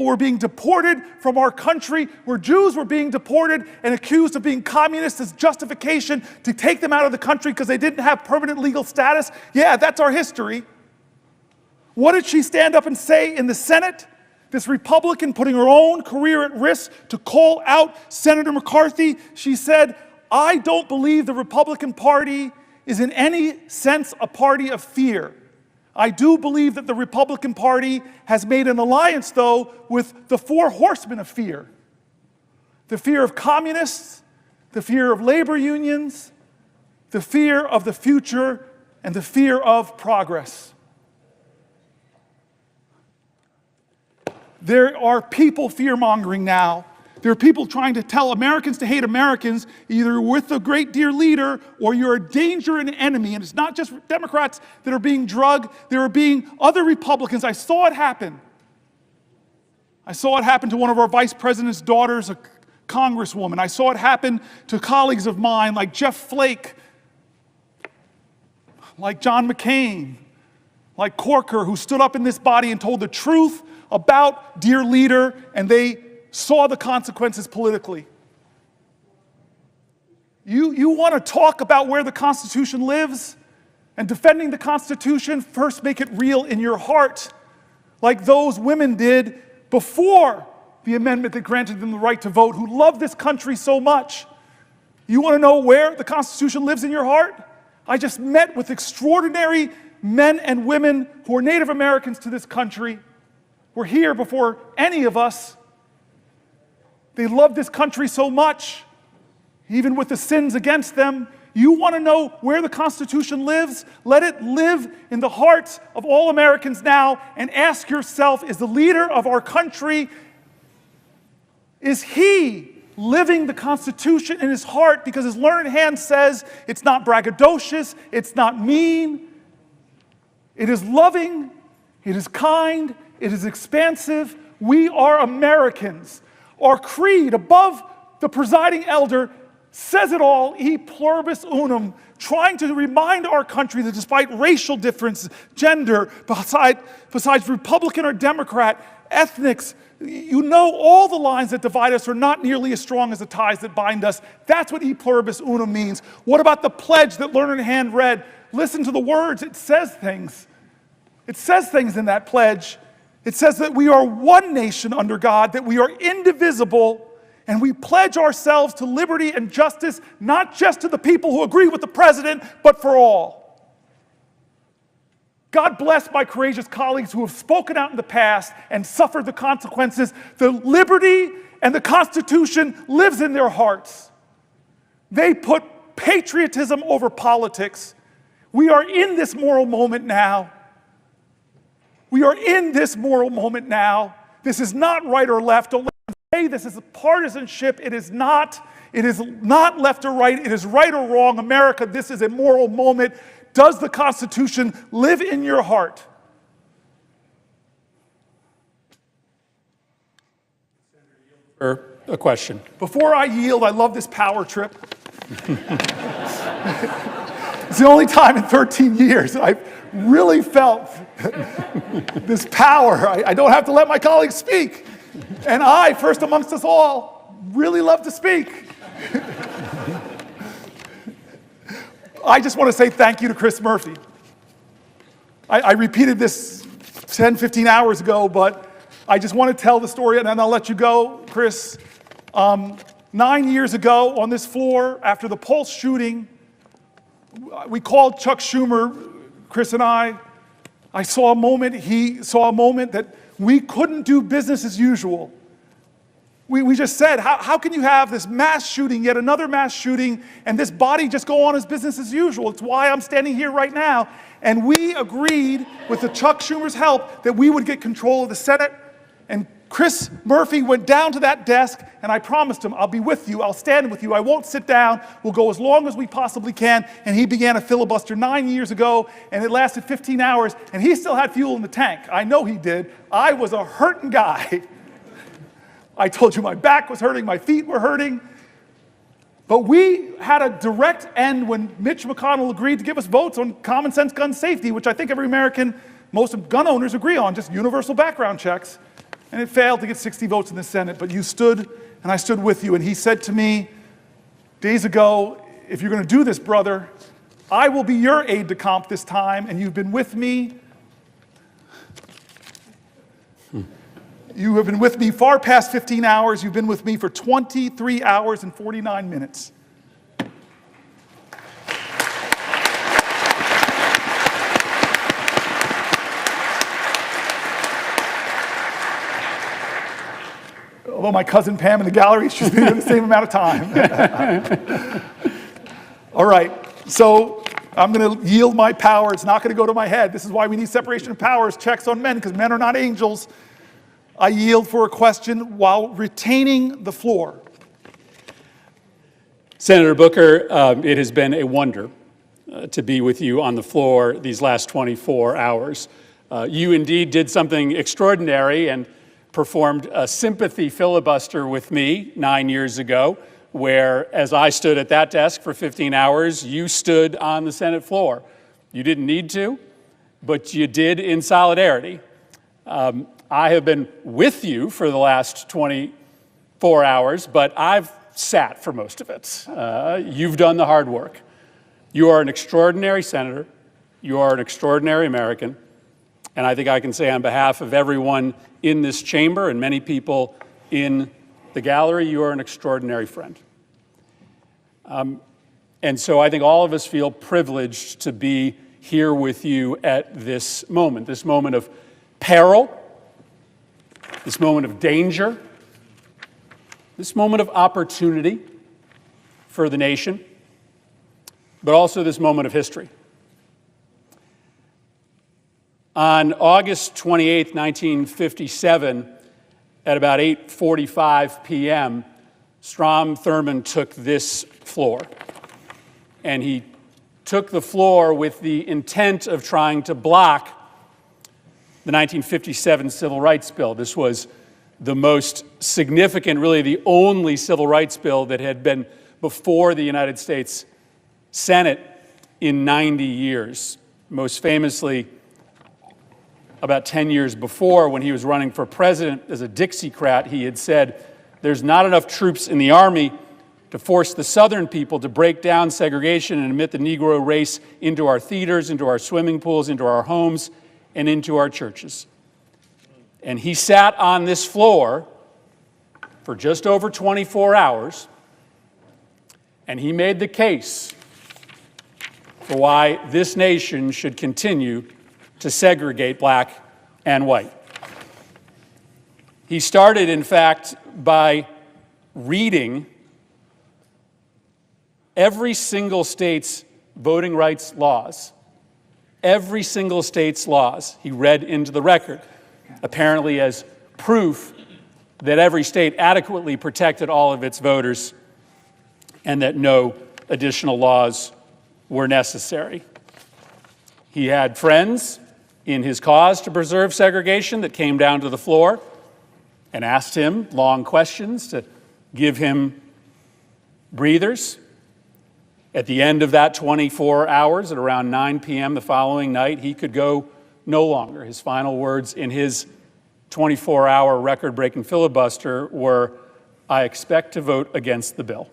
were being deported from our country, where Jews were being deported and accused of being communists as justification to take them out of the country because they didn't have permanent legal status. Yeah, that's our history. What did she stand up and say in the Senate? This Republican putting her own career at risk to call out Senator McCarthy. She said, "I don't believe the Republican Party is in any sense a party of fear. I do believe that the Republican Party has made an alliance, though, with the four horsemen of fear. The fear of communists, the fear of labor unions, the fear of the future, and the fear of progress." There are people fear-mongering now. There are people trying to tell Americans to hate Americans, either with the great dear leader or you're a danger and an enemy. And it's not just Democrats that are being drugged. There are being other Republicans. I saw it happen. I saw it happen to one of our vice president's daughters, a congresswoman. I saw it happen to colleagues of mine like Jeff Flake, like John McCain, like Corker, who stood up in this body and told the truth about dear leader, and they saw the consequences politically. You want to talk about where the Constitution lives and defending the Constitution? First, make it real in your heart, like those women did before the amendment that granted them the right to vote, who love this country so much. You want to know where the Constitution lives in your heart? I just met with extraordinary men and women who are Native Americans to this country, were here before any of us. They love this country so much, even with the sins against them. You want to know where the Constitution lives? Let it live in the hearts of all Americans now, and ask yourself, is the leader of our country, is he living the Constitution in his heart? Because his learned hand says it's not braggadocious, it's not mean, it is loving, it is kind, it is expansive. We are Americans. Our creed, above the presiding elder, says it all, e pluribus unum, trying to remind our country that despite racial difference, gender, besides Republican or Democrat, ethnics, you know all the lines that divide us are not nearly as strong as the ties that bind us. That's what e pluribus unum means. What about the pledge that Learned Hand read? Listen to the words, it says things. It says things in that pledge. It says that we are one nation under God, that we are indivisible, and we pledge ourselves to liberty and justice, not just to the people who agree with the president, but for all. God bless my courageous colleagues who have spoken out in the past and suffered the consequences. The liberty and the Constitution lives in their hearts. They put patriotism over politics. We are in this moral moment now. We are in this moral moment now. This is not right or left. Don't let them say this is a partisanship. It is not. It is not left or right. It is right or wrong. America, this is a moral moment. Does the Constitution live in your heart? Or a question. Before I yield, I love this power trip. It's the only time in 13 years that I've really felt this power. I don't have to let my colleagues speak. And I, first amongst us all, really love to speak. I just want to say thank you to Chris Murphy. I repeated this 10, 15 hours ago, but I just want to tell the story, and then I'll let you go, Chris. 9 years ago on this floor, after the Pulse shooting, we called Chuck Schumer, Chris and I saw a moment, he saw a moment that we couldn't do business as usual. We just said, how can you have this mass shooting, yet another mass shooting, and this body just go on as business as usual? It's why I'm standing here right now. And we agreed, with the Chuck Schumer's help, that we would get control of the Senate. And Chris Murphy went down to that desk, and I promised him, I'll be with you, I'll stand with you, I won't sit down, we'll go as long as we possibly can. And he began a filibuster 9 years ago, and it lasted 15 hours, and he still had fuel in the tank. I know he did. I was a hurting guy. I told you my back was hurting, my feet were hurting. But we had a direct end when Mitch McConnell agreed to give us votes on common sense gun safety, which I think every American, most gun owners agree on, just universal background checks. And it failed to get 60 votes in the Senate, but you stood, and I stood with you. And he said to me days ago, if you're going to do this, brother, I will be your aide-de-camp this time, and you've been with me. You have been with me far past 15 hours. You've been with me for 23 hours and 49 minutes. Although my cousin Pam in the gallery, she's been here the same amount of time. All right, so I'm going to yield my power. It's not going to go to my head. This is why we need separation of powers, checks on men, because men are not angels. I yield for a question while retaining the floor. Senator Booker, it has been a wonder to be with you on the floor these last 24 hours. You indeed did something extraordinary and performed a sympathy filibuster with me 9 years ago, where as I stood at that desk for 15 hours, you stood on the Senate floor. You didn't need to, but you did in solidarity. I have been with you for the last 24 hours, but I've sat for most of it. You've done the hard work. You are an extraordinary senator. You are an extraordinary American. And I think I can say on behalf of everyone in this chamber and many people in the gallery, you are an extraordinary friend. And so I think all of us feel privileged to be here with you at this moment of peril, this moment of danger, this moment of opportunity for the nation, but also this moment of history. On August 28, 1957, at about 8:45 p.m., Strom Thurmond took this floor. And he took the floor with the intent of trying to block the 1957 Civil Rights Bill. This was the most significant, really the only civil rights bill that had been before the United States Senate in 90 years. Most famously, about 10 years before, when he was running for president as a Dixiecrat, he had said, "There's not enough troops in the Army to force the Southern people to break down segregation and admit the Negro race into our theaters, into our swimming pools, into our homes, and into our churches." And he sat on this floor for just over 24 hours, and he made the case for why this nation should continue to segregate black and white. He started, in fact, by reading every single state's voting rights laws. Every single state's laws he read into the record, apparently as proof that every state adequately protected all of its voters and that no additional laws were necessary. He had friends in his cause to preserve segregation that came down to the floor and asked him long questions to give him breathers. At the end of that 24 hours, at around 9 p.m. the following night, he could go no longer. His final words in his 24-hour record-breaking filibuster were, "I expect to vote against the bill."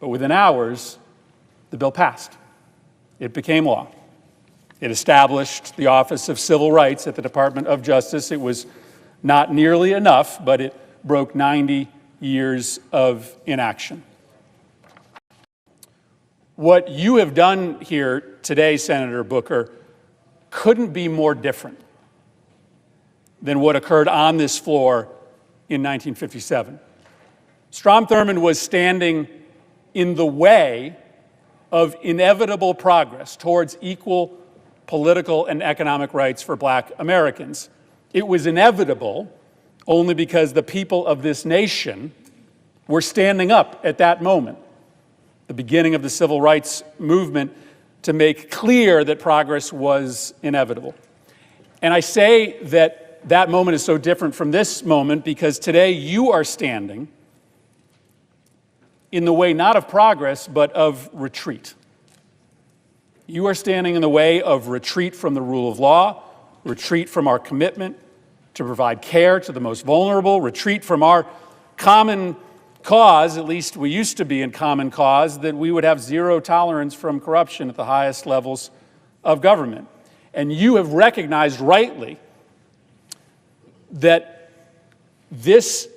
But within hours, the bill passed. It became law. It established the Office of Civil Rights at the Department of Justice. It was not nearly enough, but it broke 90 years of inaction. What you have done here today, Senator Booker, couldn't be more different than what occurred on this floor in 1957. Strom Thurmond was standing in the way of inevitable progress towards equal political and economic rights for black Americans. It was inevitable only because the people of this nation were standing up at that moment, the beginning of the civil rights movement, to make clear that progress was inevitable. And I say that that moment is so different from this moment because today you are standing in the way not of progress, but of retreat. You are standing in the way of retreat from the rule of law, retreat from our commitment to provide care to the most vulnerable, retreat from our common cause, at least we used to be in common cause, that we would have zero tolerance from corruption at the highest levels of government. And you have recognized rightly that this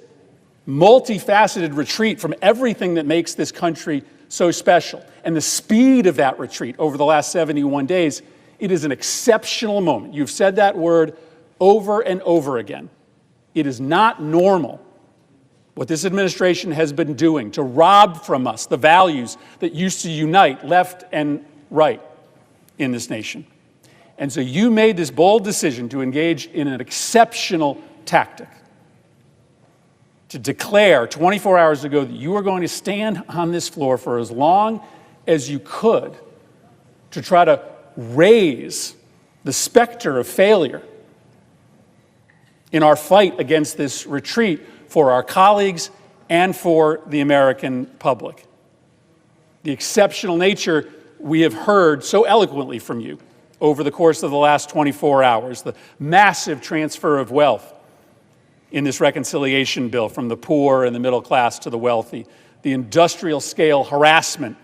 multifaceted retreat from everything that makes this country so special, and the speed of that retreat over the last 71 days, it is an exceptional moment. You've said that word over and over again. It is not normal what this administration has been doing to rob from us the values that used to unite left and right in this nation. And so you made this bold decision to engage in an exceptional tactic, to declare 24 hours ago that you were going to stand on this floor for as long as you could to try to raise the specter of failure in our fight against this retreat for our colleagues and for the American public. The exceptional nature we have heard so eloquently from you over the course of the last 24 hours, the massive transfer of wealth in this reconciliation bill from the poor and the middle class to the wealthy, the industrial scale harassment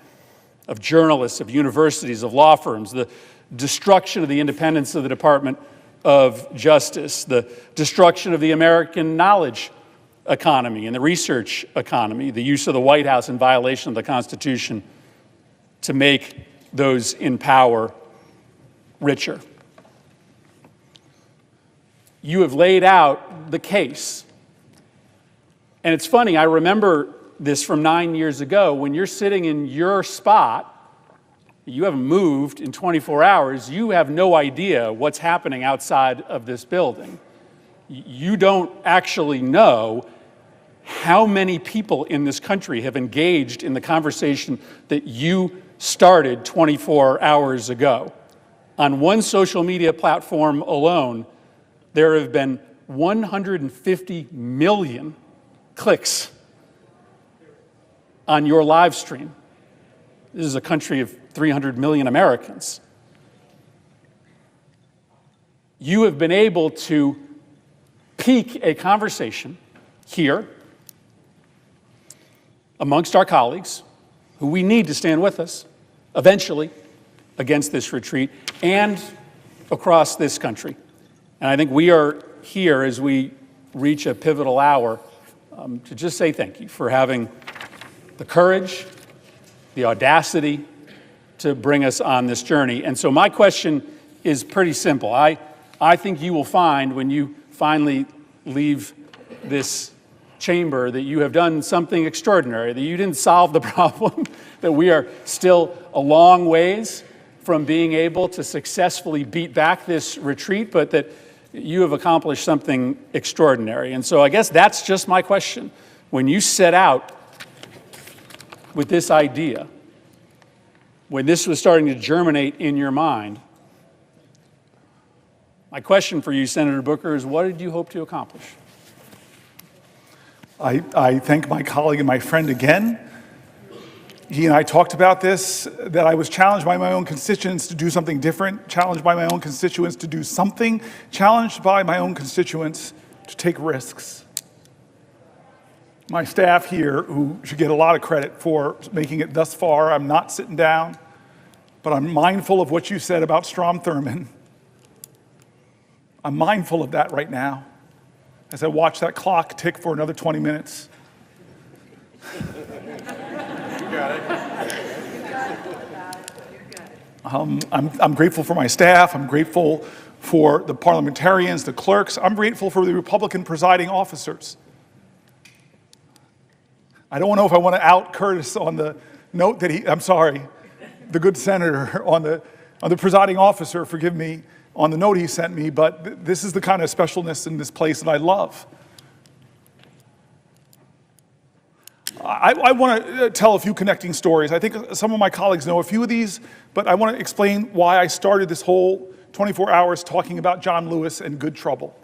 of journalists, of universities, of law firms, the destruction of the independence of the Department of Justice, the destruction of the American knowledge economy and the research economy, the use of the White House in violation of the Constitution to make those in power richer. You have laid out the case. And it's funny, I remember this from 9 years ago. When you're sitting in your spot, you haven't moved in 24 hours, you have no idea what's happening outside of this building. You don't actually know how many people in this country have engaged in the conversation that you started 24 hours ago. On one social media platform alone, there have been 150 million clicks on your live stream. This is a country of 300 million Americans. You have been able to pique a conversation here amongst our colleagues, who we need to stand with us eventually against this retreat, and across this country. And I think we are here as we reach a pivotal hour to just say thank you for having the courage, the audacity to bring us on this journey. And so my question is pretty simple. I think you will find when you finally leave this chamber that you have done something extraordinary, that you didn't solve the problem, that we are still a long ways from being able to successfully beat back this retreat, but that you have accomplished something extraordinary. And so I guess that's just my question. When you set out with this idea, when this was starting to germinate in your mind, my question for you, Senator Booker, is what did you hope to accomplish? I thank my colleague and my friend again. He and I talked about this, that I was challenged by my own constituents to do something different, challenged by my own constituents to do something, challenged by my own constituents to take risks. My staff here, who should get a lot of credit for making it thus far, I'm not sitting down, but I'm mindful of what you said about Strom Thurmond. I'm mindful of that right now as I watch that clock tick for another 20 minutes. I'm grateful for my staff. I'm grateful for the parliamentarians, the clerks. I'm grateful for the Republican presiding officers. I don't know if I want to out Curtis on the note that the good senator on the presiding officer, forgive me, on the note he sent me, but this is the kind of specialness in this place that I love. I want to tell a few connecting stories. I think some of my colleagues know a few of these, but I want to explain why I started this whole 24 hours talking about John Lewis and good trouble.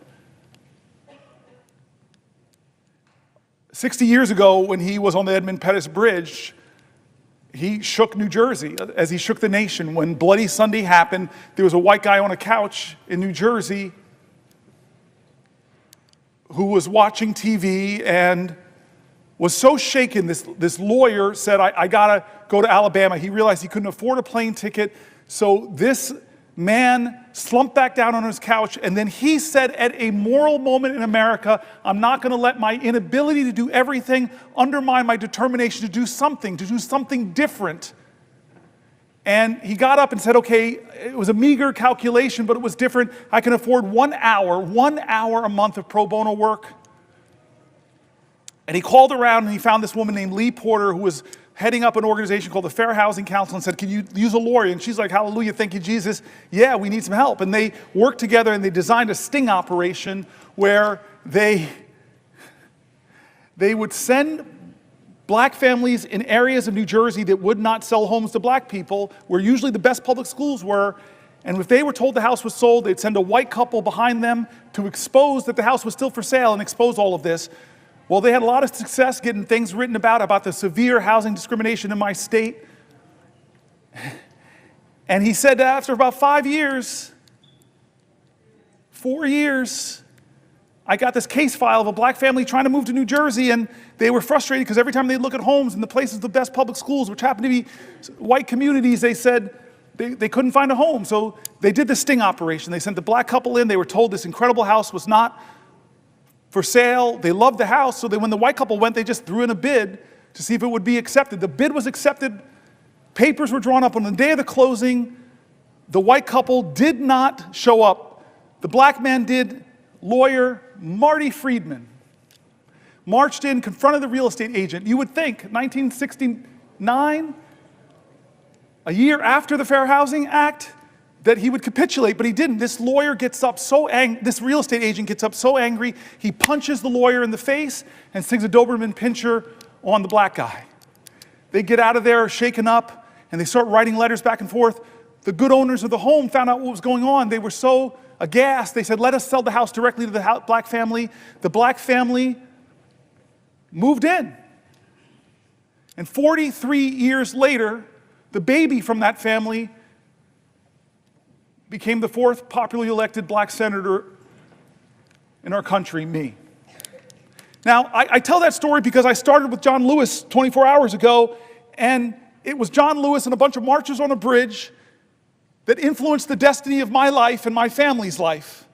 60 years ago, when he was on the Edmund Pettus Bridge, he shook New Jersey as he shook the nation. When Bloody Sunday happened, there was a white guy on a couch in New Jersey who was watching TV and was so shaken. This lawyer said, I gotta go to Alabama. He realized he couldn't afford a plane ticket. So this man slumped back down on his couch, and then he said, at a moral moment in America, I'm not gonna let my inability to do everything undermine my determination to do something different. And he got up and said, okay, it was a meager calculation, but it was different. I can afford 1 hour a month of pro bono work. And he called around and he found this woman named Lee Porter, who was heading up an organization called the Fair Housing Council, and said, can you use a lawyer? And she's like, hallelujah, thank you, Jesus. Yeah, we need some help. And they worked together and they designed a sting operation where they would send black families in areas of New Jersey that would not sell homes to black people, where usually the best public schools were, and if they were told the house was sold, they'd send a white couple behind them to expose that the house was still for sale and expose all of this. Well, they had a lot of success getting things written about the severe housing discrimination in my state. And he said that after about 4 years, I got this case file of a black family trying to move to New Jersey, and they were frustrated because every time they look at homes in the places of the best public schools, which happened to be white communities, they said they couldn't find a home. So they did the sting operation. They sent the black couple in. They were told this incredible house was not for sale. They loved the house, so when the white couple went, they just threw in a bid to see if it would be accepted. The bid was accepted. Papers were drawn up on the day of the closing. The white couple did not show up. The black man did. Lawyer Marty Friedman marched in, confronted the real estate agent. You would think 1969, a year after the Fair Housing Act, that he would capitulate, but he didn't. This lawyer gets up so angry, this real estate agent gets up so angry, he punches the lawyer in the face and sings a Doberman Pinscher on the black guy. They get out of there shaken up, and they start writing letters back and forth. The good owners of the home found out what was going on. They were so aghast. They said, let us sell the house directly to the black family. The black family moved in. And 43 years later, the baby from that family became the 4th popularly elected black senator in our country, me. Now, I tell that story because I started with John Lewis 24 hours ago, and it was John Lewis and a bunch of marchers on a bridge that influenced the destiny of my life and my family's life.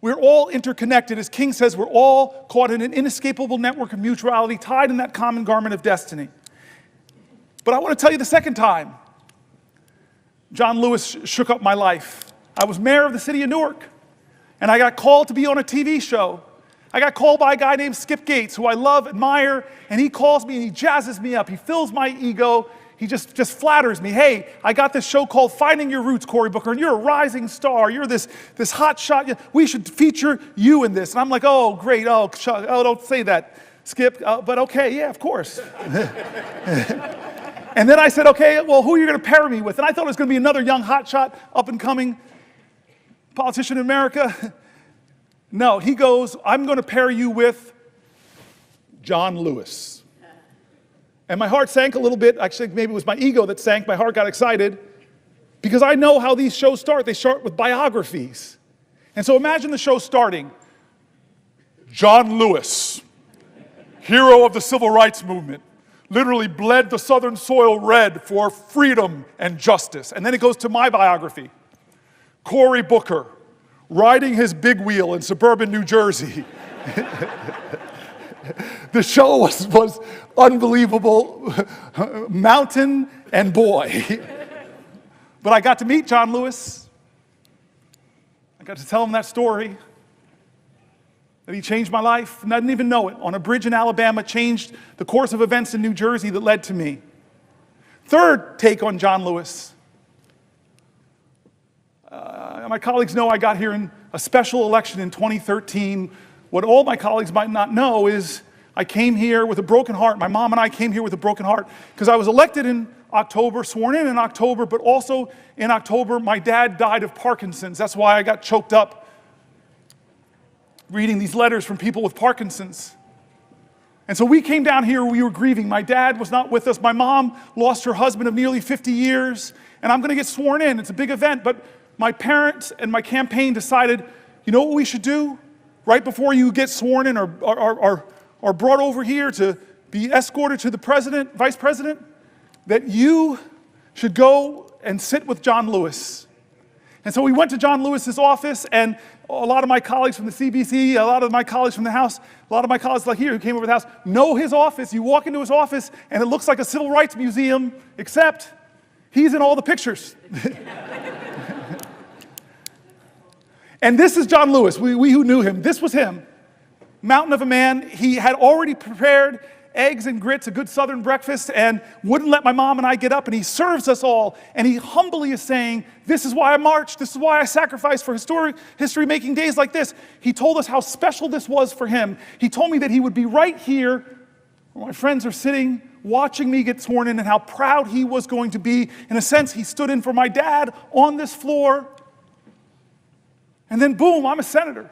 We're all interconnected. As King says, we're all caught in an inescapable network of mutuality, tied in that common garment of destiny. But I want to tell you the second time John Lewis shook up my life. I was mayor of the city of Newark, and I got called to be on a TV show. I got called by a guy named Skip Gates, who I love, admire, and he calls me and he jazzes me up. He fills my ego. He just flatters me. Hey, I got this show called Finding Your Roots, Cory Booker, and you're a rising star. You're this hot shot. We should feature you in this. And I'm like, oh, great. Oh, don't say that, Skip. But okay, yeah, of course. And then I said, okay, well, who are you going to pair me with? And I thought it was going to be another young hotshot, up-and-coming politician in America. No, he goes, I'm going to pair you with John Lewis. And my heart sank a little bit. Actually, maybe it was my ego that sank. My heart got excited because I know how these shows start. They start with biographies. And so imagine the show starting. John Lewis, hero of the civil rights movement, literally bled the southern soil red for freedom and justice. And then it goes to my biography. Cory Booker, riding his big wheel in suburban New Jersey. The show was unbelievable, mountain and boy. But I got to meet John Lewis. I got to tell him that story, that he changed my life, and I didn't even know it. On a bridge in Alabama, changed the course of events in New Jersey that led to me. Third take on John Lewis. My colleagues know I got here in a special election in 2013. What all my colleagues might not know is I came here with a broken heart. My mom and I came here with a broken heart because I was elected in October, sworn in October, but also in October, my dad died of Parkinson's. That's why I got choked up reading these letters from people with Parkinson's. And so we came down here, we were grieving. My dad was not with us. My mom lost her husband of nearly 50 years, and I'm going to get sworn in. It's a big event, but my parents and my campaign decided, you know what we should do? right before you get sworn in or brought over here to be escorted to the president, vice president, that you should go and sit with John Lewis. And so we went to John Lewis's office, and a lot of my colleagues from the CBC, a lot of my colleagues from the House, a lot of my colleagues like here who came over to the House know his office. You walk into his office, and it looks like a civil rights museum, except he's in all the pictures. And this is John Lewis, we who knew him. This was him. Mountain of a man. He had already prepared eggs and grits, a good Southern breakfast, and wouldn't let my mom and I get up, and he serves us all, and he humbly is saying, this is why I marched, this is why I sacrificed for history-making days like this. He told us how special this was for him. He told me that he would be right here, where my friends are sitting, watching me get sworn in, and how proud he was going to be. In a sense, he stood in for my dad on this floor, and then boom, I'm a senator.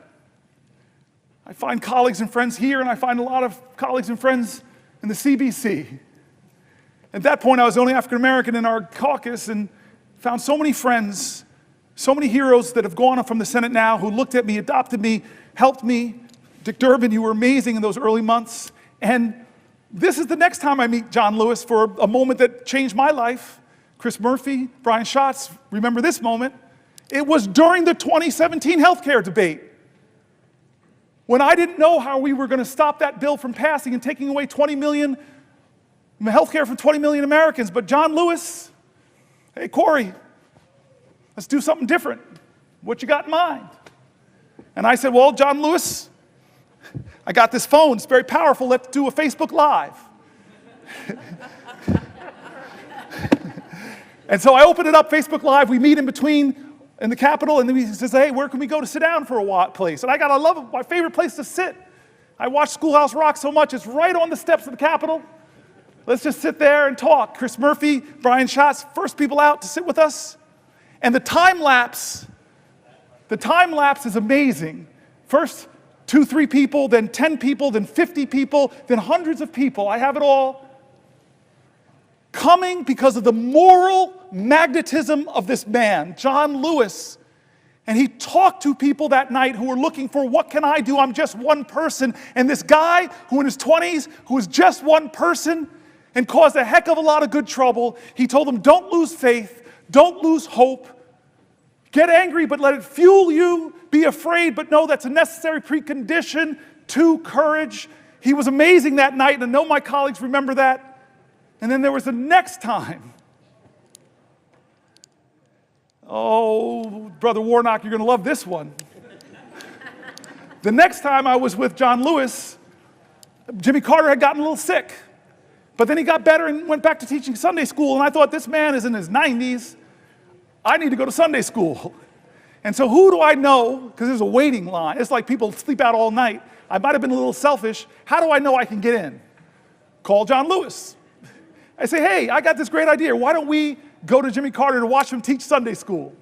I find colleagues and friends here, and I find a lot of colleagues and friends in the CBC. At that point, I was the only African American in our caucus, and found so many friends, so many heroes that have gone up from the Senate now, who looked at me, adopted me, helped me. Dick Durbin, you were amazing in those early months. And this is the next time I meet John Lewis for a moment that changed my life. Chris Murphy, Brian Schatz, remember this moment. It was during the 2017 healthcare debate, when I didn't know how we were going to stop that bill from passing and taking away 20 million healthcare from 20 million Americans. But John Lewis, hey, Corey, let's do something different. What you got in mind? And I said, well, John Lewis, I got this phone. It's very powerful. Let's do a Facebook Live. And so I open it up, Facebook Live. We meet in the Capitol, and then he says, hey, where can we go to sit down for a place? And I love it, my favorite place to sit. I watch Schoolhouse Rock so much, it's right on the steps of the Capitol. Let's just sit there and talk. Chris Murphy, Brian Schatz, first people out to sit with us. And the time lapse is amazing. First 2, 3 people, then 10 people, then 50 people, then hundreds of people. I have it all. Coming because of the moral magnetism of this man, John Lewis. And he talked to people that night who were looking for, what can I do? I'm just one person. And this guy who in his 20s, who was just one person and caused a heck of a lot of good trouble, he told them, don't lose faith, don't lose hope. Get angry, but let it fuel you. Be afraid, but know that's a necessary precondition to courage. He was amazing that night, and I know my colleagues remember that. And then there was the next time. Oh, Brother Warnock, you're going to love this one. The next time I was with John Lewis, Jimmy Carter had gotten a little sick. But then he got better and went back to teaching Sunday school, and I thought, this man is in his 90s. I need to go to Sunday school. And so who do I know? Because there's a waiting line. It's like people sleep out all night. I might have been a little selfish. How do I know I can get in? Call John Lewis. I say, hey, I got this great idea. Why don't we go to Jimmy Carter to watch him teach Sunday school?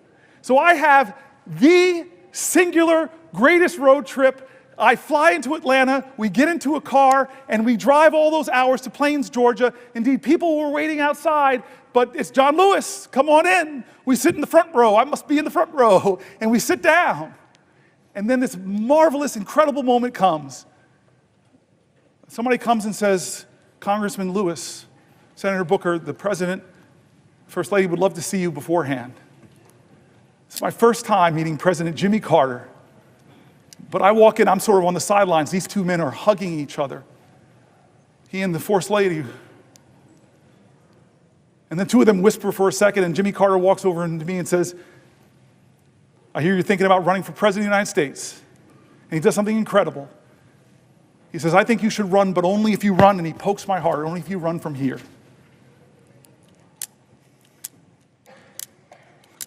So I have the singular greatest road trip. I fly into Atlanta, we get into a car, and we drive all those hours to Plains, Georgia. Indeed, people were waiting outside, but it's John Lewis. Come on in. We sit in the front row. I must be in the front row. And we sit down. And then this marvelous, incredible moment comes. Somebody comes and says, Congressman Lewis, Senator Booker, the President, First Lady would love to see you beforehand. It's my first time meeting President Jimmy Carter. But I walk in, I'm sort of on the sidelines. These two men are hugging each other. He and the First Lady. And the two of them whisper for a second, and Jimmy Carter walks over to me and says, I hear you're thinking about running for President of the United States. And he does something incredible. He says, I think you should run, but only if you run, and he pokes my heart, only if you run from here.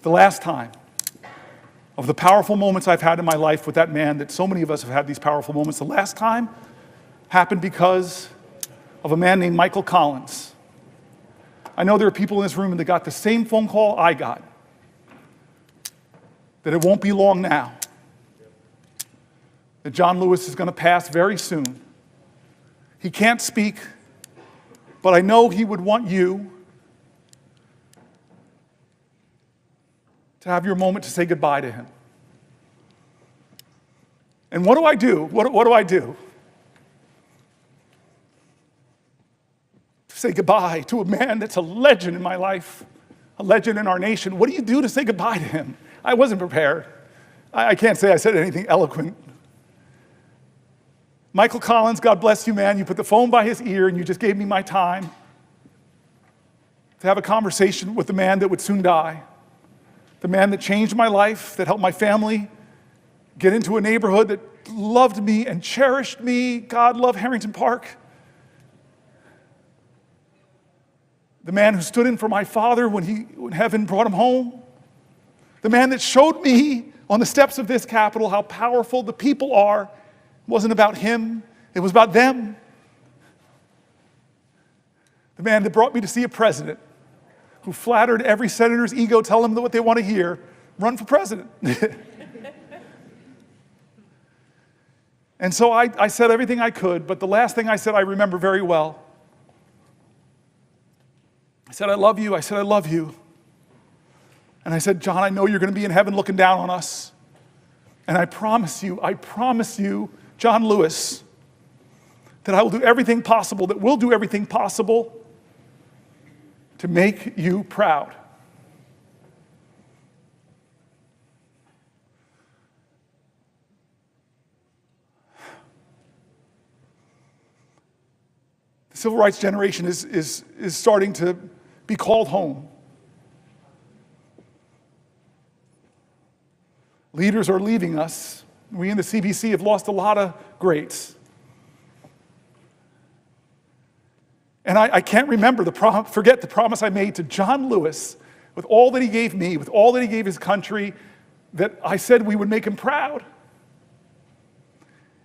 The last time of the powerful moments I've had in my life with that man, that so many of us have had these powerful moments, the last time happened because of a man named Michael Collins. I know there are people in this room that got the same phone call I got, that it won't be long now, that John Lewis is going to pass very soon. He can't speak, but I know he would want you to have your moment to say goodbye to him. And what do I do? What do I do? Say goodbye to a man that's a legend in my life, a legend in our nation. What do you do to say goodbye to him? I wasn't prepared. I can't say I said anything eloquent. Michael Collins, God bless you, man. You put the phone by his ear and you just gave me my time to have a conversation with the man that would soon die, the man that changed my life, that helped my family get into a neighborhood that loved me and cherished me. God love Harrington Park. The man who stood in for my father when heaven brought him home. The man that showed me on the steps of this Capitol how powerful the people are. It wasn't about him, it was about them. The man that brought me to see a president who flattered every senator's ego, tell them what they want to hear, run for president. And so I said everything I could, but the last thing I said I remember very well. I said, I love you. I said, I love you. And I said, John, I know you're going to be in heaven looking down on us. And I promise you, John Lewis, that I will do everything possible, that we'll do everything possible to make you proud. The civil rights generation is starting to be called home. Leaders are leaving us. We in the CBC have lost a lot of greats. And I can't remember forget the promise I made to John Lewis, with all that he gave me, with all that he gave his country, that I said we would make him proud.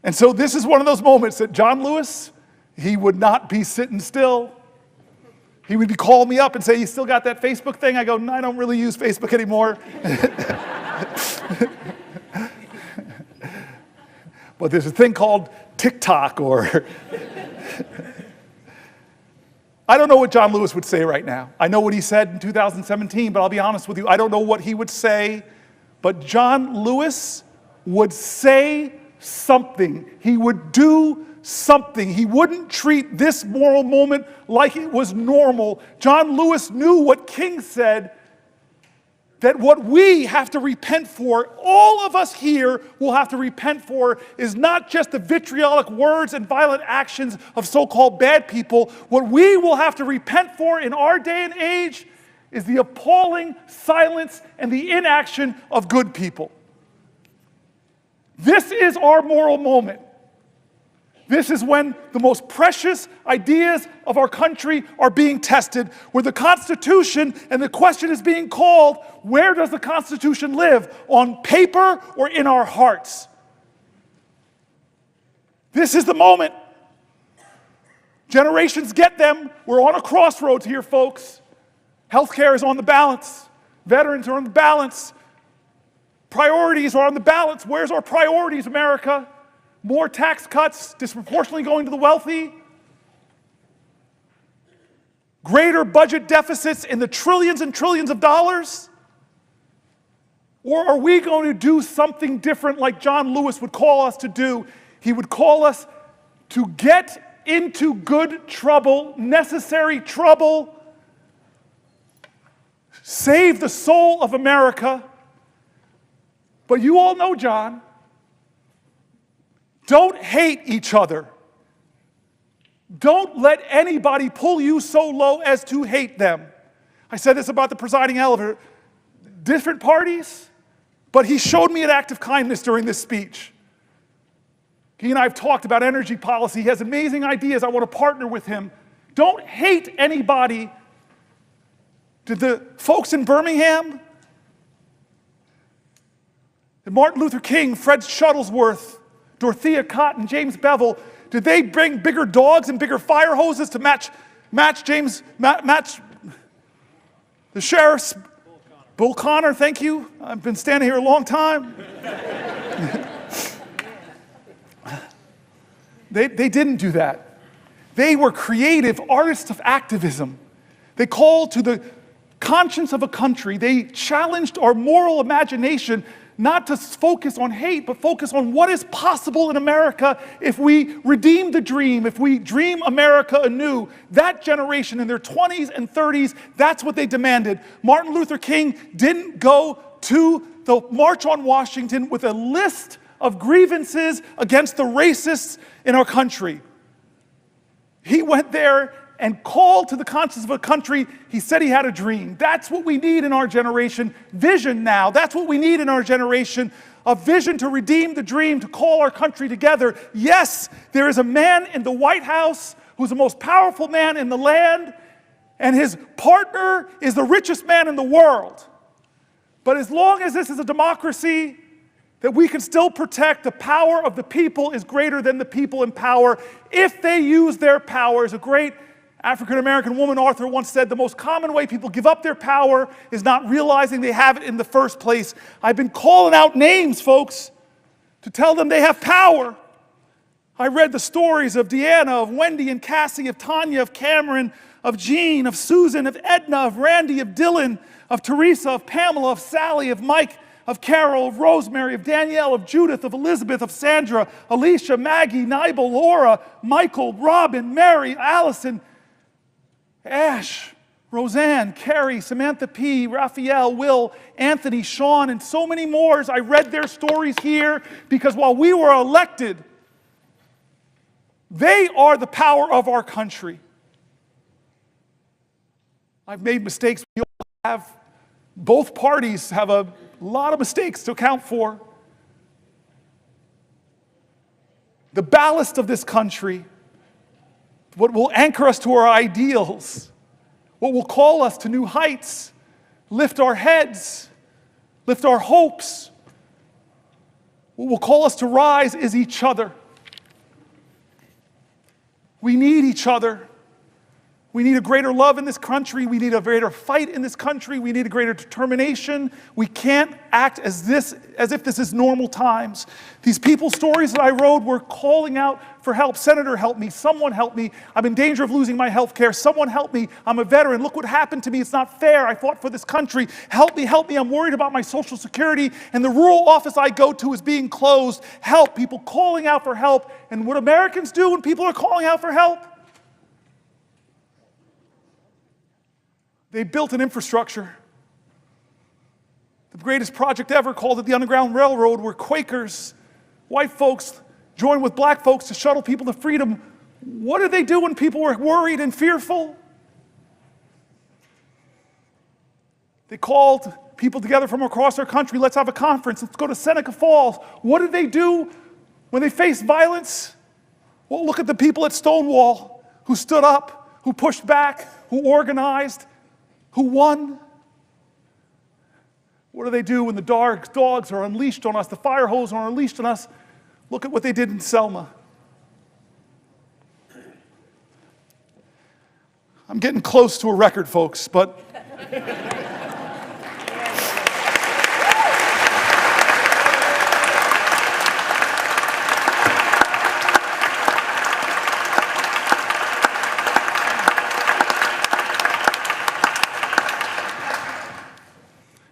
And so this is one of those moments that John Lewis, he would not be sitting still. He would be calling me up and say, you still got that Facebook thing? I go, no, I don't really use Facebook anymore. But there's a thing called TikTok or... I don't know what John Lewis would say right now. I know what he said in 2017, but I'll be honest with you, I don't know what he would say. But John Lewis would say something. He would do something. He wouldn't treat this moral moment like it was normal. John Lewis knew what King said, that what we have to repent for, all of us here will have to repent for, is not just the vitriolic words and violent actions of so-called bad people. What we will have to repent for in our day and age is the appalling silence and the inaction of good people. This is our moral moment. This is when the most precious ideas of our country are being tested, where the Constitution, and the question is being called, where does the Constitution live? On paper or in our hearts? This is the moment. Generations get them. We're on a crossroads here, folks. Healthcare is on the balance. Veterans are on the balance. Priorities are on the balance. Where's our priorities, America? More tax cuts disproportionately going to the wealthy? Greater budget deficits in the trillions and trillions of dollars? Or are we going to do something different like John Lewis would call us to do? He would call us to get into good trouble, necessary trouble, save the soul of America. But you all know John. Don't hate each other. Don't let anybody pull you so low as to hate them. I said this about the presiding elder. Different parties, but he showed me an act of kindness during this speech. He and I have talked about energy policy. He has amazing ideas. I want to partner with him. Don't hate anybody. Did the folks in Birmingham, did Martin Luther King, Fred Shuttlesworth, Dorothea Cotton, James Bevel, did they bring bigger dogs and bigger fire hoses to match the sheriff's? Bull Connor, thank you. I've been standing here a long time. They didn't do that. They were creative artists of activism. They called to the conscience of a country. They challenged our moral imagination. not to focus on hate, but focus on what is possible in America if we redeem the dream, if we dream America anew. That generation in their 20s and 30s, that's what they demanded. Martin Luther King didn't go to the March on Washington with a list of grievances against the racists in our country. He went there and called to the conscience of a country. He said he had a dream. That's what we need in our generation. Vision now. That's what we need in our generation. A vision to redeem the dream, to call our country together. Yes, there is a man in the White House who's the most powerful man in the land, and his partner is the richest man in the world. But as long as this is a democracy, that we can still protect the power of the people is greater than the people in power if they use their power. As a great African-American woman author once said, the most common way people give up their power is not realizing they have it in the first place. I've been calling out names, folks, to tell them they have power. I read the stories of Deanna, of Wendy and Cassie, of Tanya, of Cameron, of Jean, of Susan, of Edna, of Randy, of Dylan, of Teresa, of Pamela, of Sally, of Mike, of Carol, of Rosemary, of Danielle, of Judith, of Elizabeth, of Sandra, Alicia, Maggie, Nibel, Laura, Michael, Robin, Mary, Allison, Ash, Roseanne, Carrie, Samantha P., Raphael, Will, Anthony, Sean, and so many more. I read their stories here because while we were elected, they are the power of our country. I've made mistakes. We all have. Both parties have a lot of mistakes to account for. The ballast of this country, what will anchor us to our ideals, what will call us to new heights, lift our heads, lift our hopes, what will call us to rise is each other. We need each other. We need a greater love in this country. We need a greater fight in this country. We need a greater determination. We can't act as if this is normal times. These people's stories that I wrote were calling out for help. Senator, help me. Someone help me. I'm in danger of losing my health care. Someone help me. I'm a veteran. Look what happened to me. It's not fair. I fought for this country. Help me, help me. I'm worried about my Social Security, and the rural office I go to is being closed. Help. People calling out for help. And what Americans do when people are calling out for help? They built an infrastructure. The greatest project ever, called it the Underground Railroad, where Quakers, white folks, joined with black folks to shuttle people to freedom. What did they do when people were worried and fearful? They called people together from across our country. Let's have a conference. Let's go to Seneca Falls. What did they do when they faced violence? Well, look at the people at Stonewall who stood up, who pushed back, who organized, who won. What do they do when the dogs are unleashed on us, the fire hose are unleashed on us? Look at what they did in Selma. I'm getting close to a record, folks, but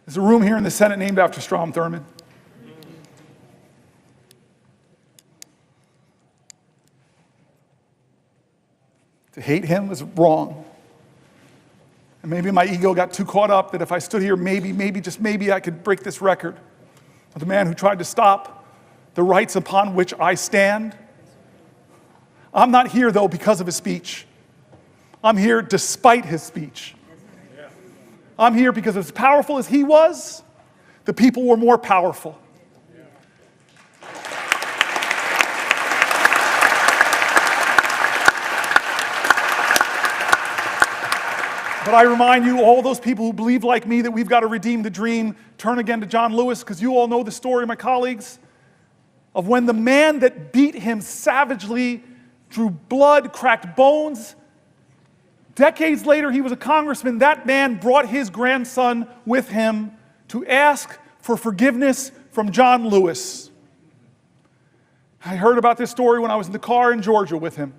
there's a room here in the Senate named after Strom Thurmond. To hate him was wrong. And maybe my ego got too caught up that if I stood here, maybe, just maybe I could break this record of the man who tried to stop the rights upon which I stand. I'm not here, though, because of his speech. I'm here despite his speech. I'm here because as powerful as he was, the people were more powerful. But I remind you, all those people who believe like me that we've got to redeem the dream, turn again to John Lewis, because you all know the story, my colleagues, of when the man that beat him savagely, drew blood, cracked bones. Decades later, he was a congressman. That man brought his grandson with him to ask for forgiveness from John Lewis. I heard about this story when I was in the car in Georgia with him.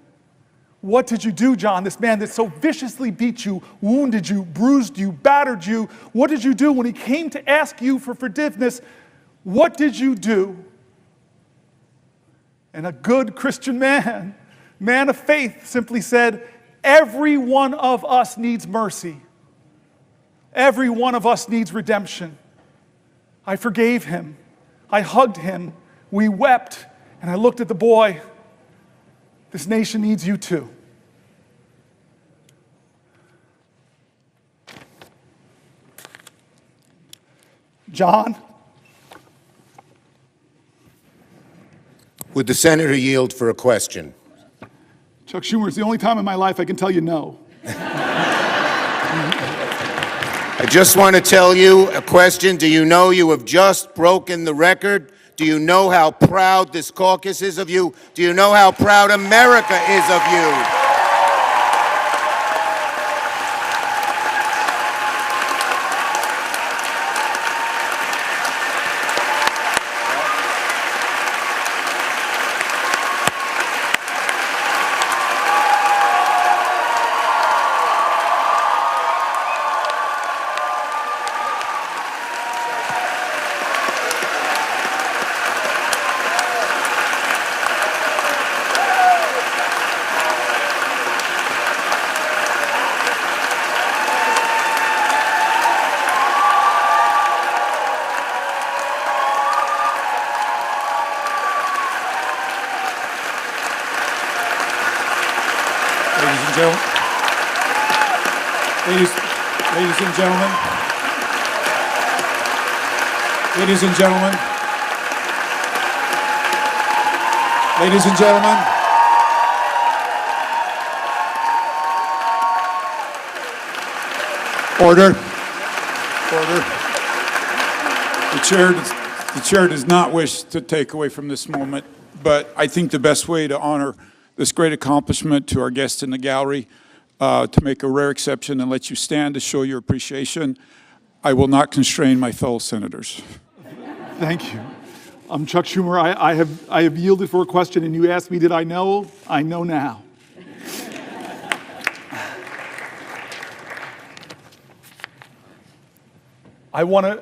What did you do, John? This man that so viciously beat you, wounded you, bruised you, battered you. What did you do when he came to ask you for forgiveness? What did you do? And a good Christian man of faith, simply said, every one of us needs mercy. Every one of us needs redemption. I forgave him. I hugged him. We wept. And I looked at the boy. This nation needs you too. John? Would the senator yield for a question? Chuck Schumer, it's the only time in my life I can tell you no. I just want to tell you a question. Do you know you have just broken the record? Do you know how proud this caucus is of you? Do you know how proud America is of you? Ladies and gentlemen, order. The chair does not wish to take away from this moment, but I think the best way to honor this great accomplishment to our guests in the gallery, to make a rare exception and let you stand to show your appreciation, I will not constrain my fellow senators. Thank you. I'm Chuck Schumer. I have yielded for a question, and you asked me, did I know? I know now. I want to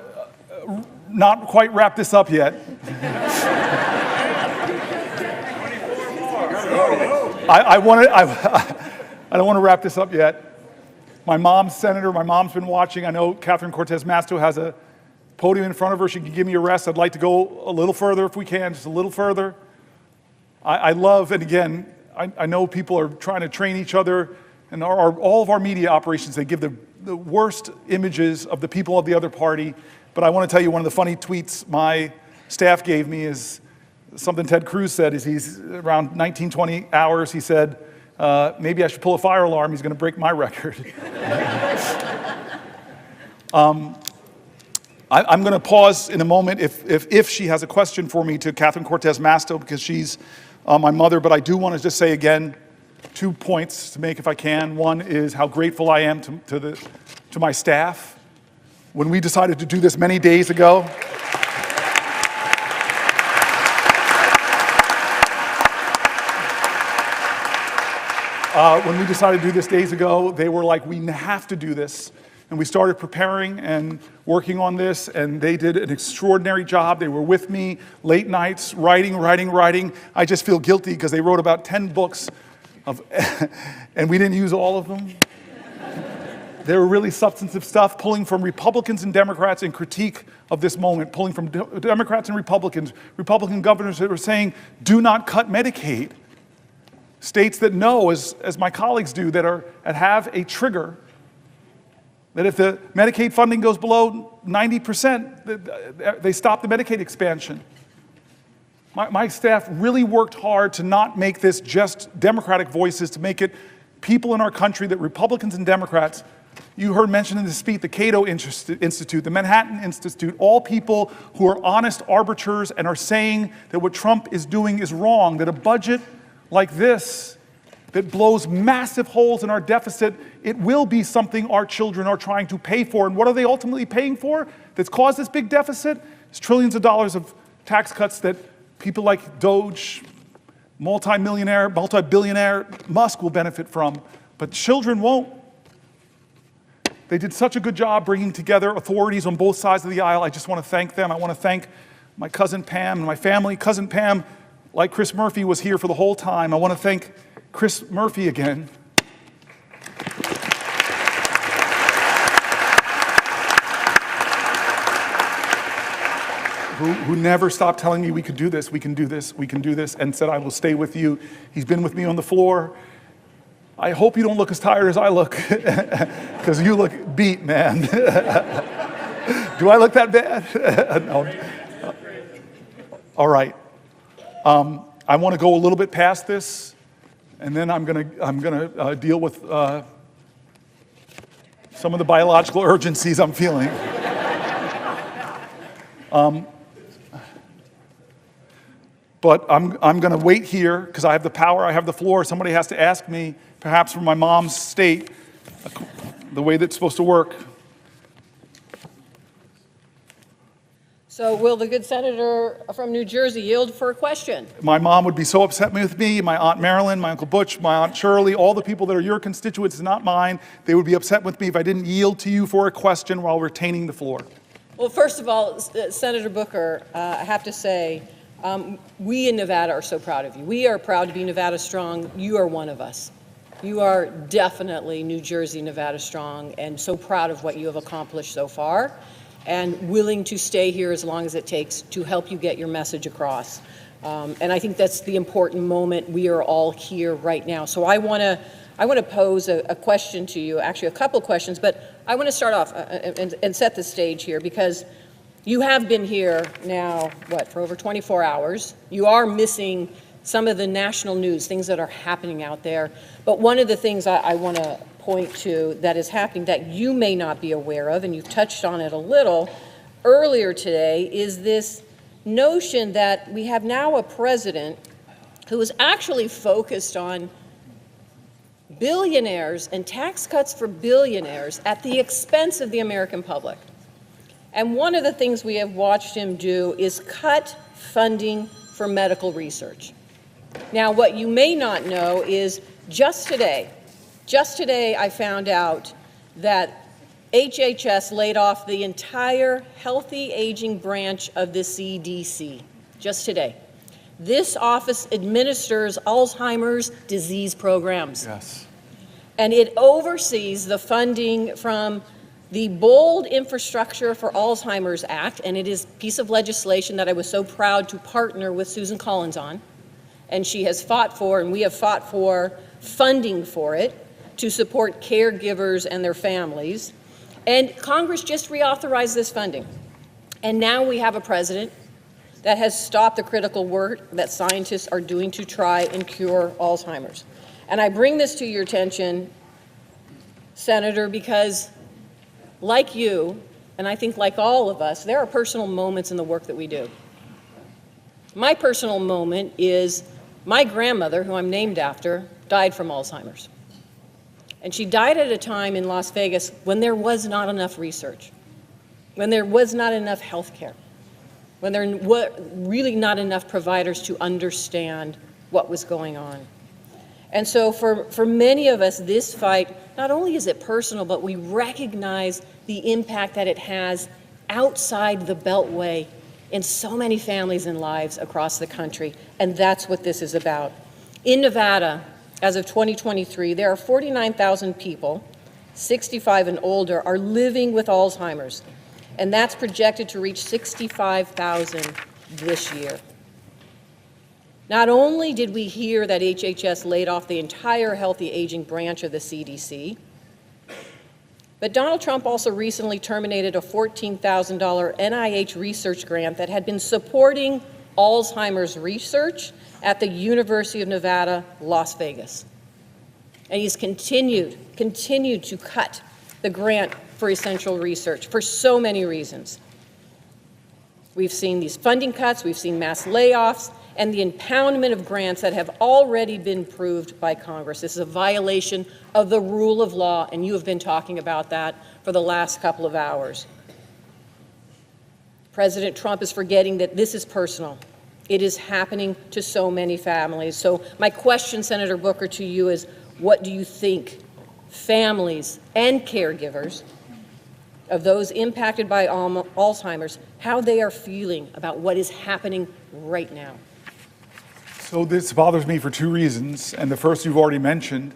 not quite wrap this up yet. I don't want to wrap this up yet. My mom's senator. My mom's been watching. I know Catherine Cortez Masto has a podium in front of her. She can give me a rest. I'd like to go a little further if we can, just a little further. I love, and again, I know people are trying to train each other, and all of our media operations, they give the worst images of the people of the other party. But I want to tell you, one of the funny tweets my staff gave me is something Ted Cruz said. Is he's around 19-20 hours, he said, maybe I should pull a fire alarm. He's going to break my record. I'm going to pause in a moment if she has a question for me to Catherine Cortez Masto, because she's my mother. But I do want to just say again, 2 points to make if I can. One is how grateful I am to my staff. When we decided to do this many days ago, they were like, we have to do this. And we started preparing and working on this, and they did an extraordinary job. They were with me late nights, writing. I just feel guilty because they wrote about 10 books, and we didn't use all of them. They were really substantive stuff, pulling from Republicans and Democrats in critique of this moment, pulling from Democrats and Republicans, Republican governors that were saying, do not cut Medicaid. States that know, as my colleagues do, that have a trigger, that if the Medicaid funding goes below 90%, they stop the Medicaid expansion. My staff really worked hard to not make this just Democratic voices, to make it people in our country, that Republicans and Democrats, you heard mentioned in the speech, the Cato Institute, the Manhattan Institute, all people who are honest arbiters and are saying that what Trump is doing is wrong, that a budget like this that blows massive holes in our deficit, it will be something our children are trying to pay for. And what are they ultimately paying for that's caused this big deficit? It's trillions of dollars of tax cuts that people like Doge, multi-billionaire Musk will benefit from, but children won't. They did such a good job bringing together authorities on both sides of the aisle. I just want to thank them. I want to thank my cousin Pam and my family. Cousin Pam, like Chris Murphy, was here for the whole time. I want to thank Chris Murphy again. Who never stopped telling me we could do this, we can do this, we can do this, and said, I will stay with you. He's been with me on the floor. I hope you don't look as tired as I look, because you look beat, man. Do I look that bad? No. All right. I want to go a little bit past this, and then I'm gonna deal with some of the biological urgencies I'm feeling. But I'm going to wait here because I have the power, I have the floor. Somebody has to ask me, perhaps from my mom's state, the way that's supposed to work. So will the good senator from New Jersey yield for a question? My mom would be so upset with me, my Aunt Marilyn, my Uncle Butch, my Aunt Shirley, all the people that are your constituents, not mine. They would be upset with me if I didn't yield to you for a question while retaining the floor. Well, first of all, Senator Booker, I have to say, we in Nevada are so proud of you. We are proud to be Nevada Strong. You are one of us. You are definitely New Jersey, Nevada Strong, and so proud of what you have accomplished so far, and willing to stay here as long as it takes to help you get your message across. And I think that's the important moment. We are all here right now. So I want to pose a question to you, actually a couple questions, but I want to start off and set the stage here, because you have been here now, for over 24 hours. You are missing some of the national news, things that are happening out there. But one of the things I want to point to that is happening that you may not be aware of, and you've touched on it a little earlier today, is this notion that we have now a president who is actually focused on billionaires and tax cuts for billionaires at the expense of the American public. And one of the things we have watched him do is cut funding for medical research. Now, what you may not know is just today I found out that HHS laid off the entire healthy aging branch of the CDC, just today. This office administers Alzheimer's disease programs. Yes. And it oversees the funding from the Bold Infrastructure for Alzheimer's Act, and it is a piece of legislation that I was so proud to partner with Susan Collins on. And she has fought for, and we have fought for, funding for it to support caregivers and their families. And Congress just reauthorized this funding. And now we have a president that has stopped the critical work that scientists are doing to try and cure Alzheimer's. And I bring this to your attention, Senator, because like you, and I think like all of us, there are personal moments in the work that we do. My personal moment is my grandmother, who I'm named after, died from Alzheimer's. And she died at a time in Las Vegas when there was not enough research, when there was not enough health care, when there were really not enough providers to understand what was going on. And so for many of us, this fight, not only is it personal, but we recognize the impact that it has outside the Beltway in so many families and lives across the country. And that's what this is about. In Nevada, as of 2023, there are 49,000 people, 65 and older, are living with Alzheimer's. And that's projected to reach 65,000 this year. Not only did we hear that HHS laid off the entire healthy aging branch of the CDC, but Donald Trump also recently terminated a $14,000 NIH research grant that had been supporting Alzheimer's research at the University of Nevada, Las Vegas. And he's continued to cut the grant for essential research for so many reasons. We've seen these funding cuts, we've seen mass layoffs, and the impoundment of grants that have already been approved by Congress. This is a violation of the rule of law, and you have been talking about that for the last couple of hours. President Trump is forgetting that this is personal. It is happening to so many families. So my question, Senator Booker, to you is, what do you think families and caregivers of those impacted by Alzheimer's, how they are feeling about what is happening right now. So this bothers me for two reasons, and the first you've already mentioned,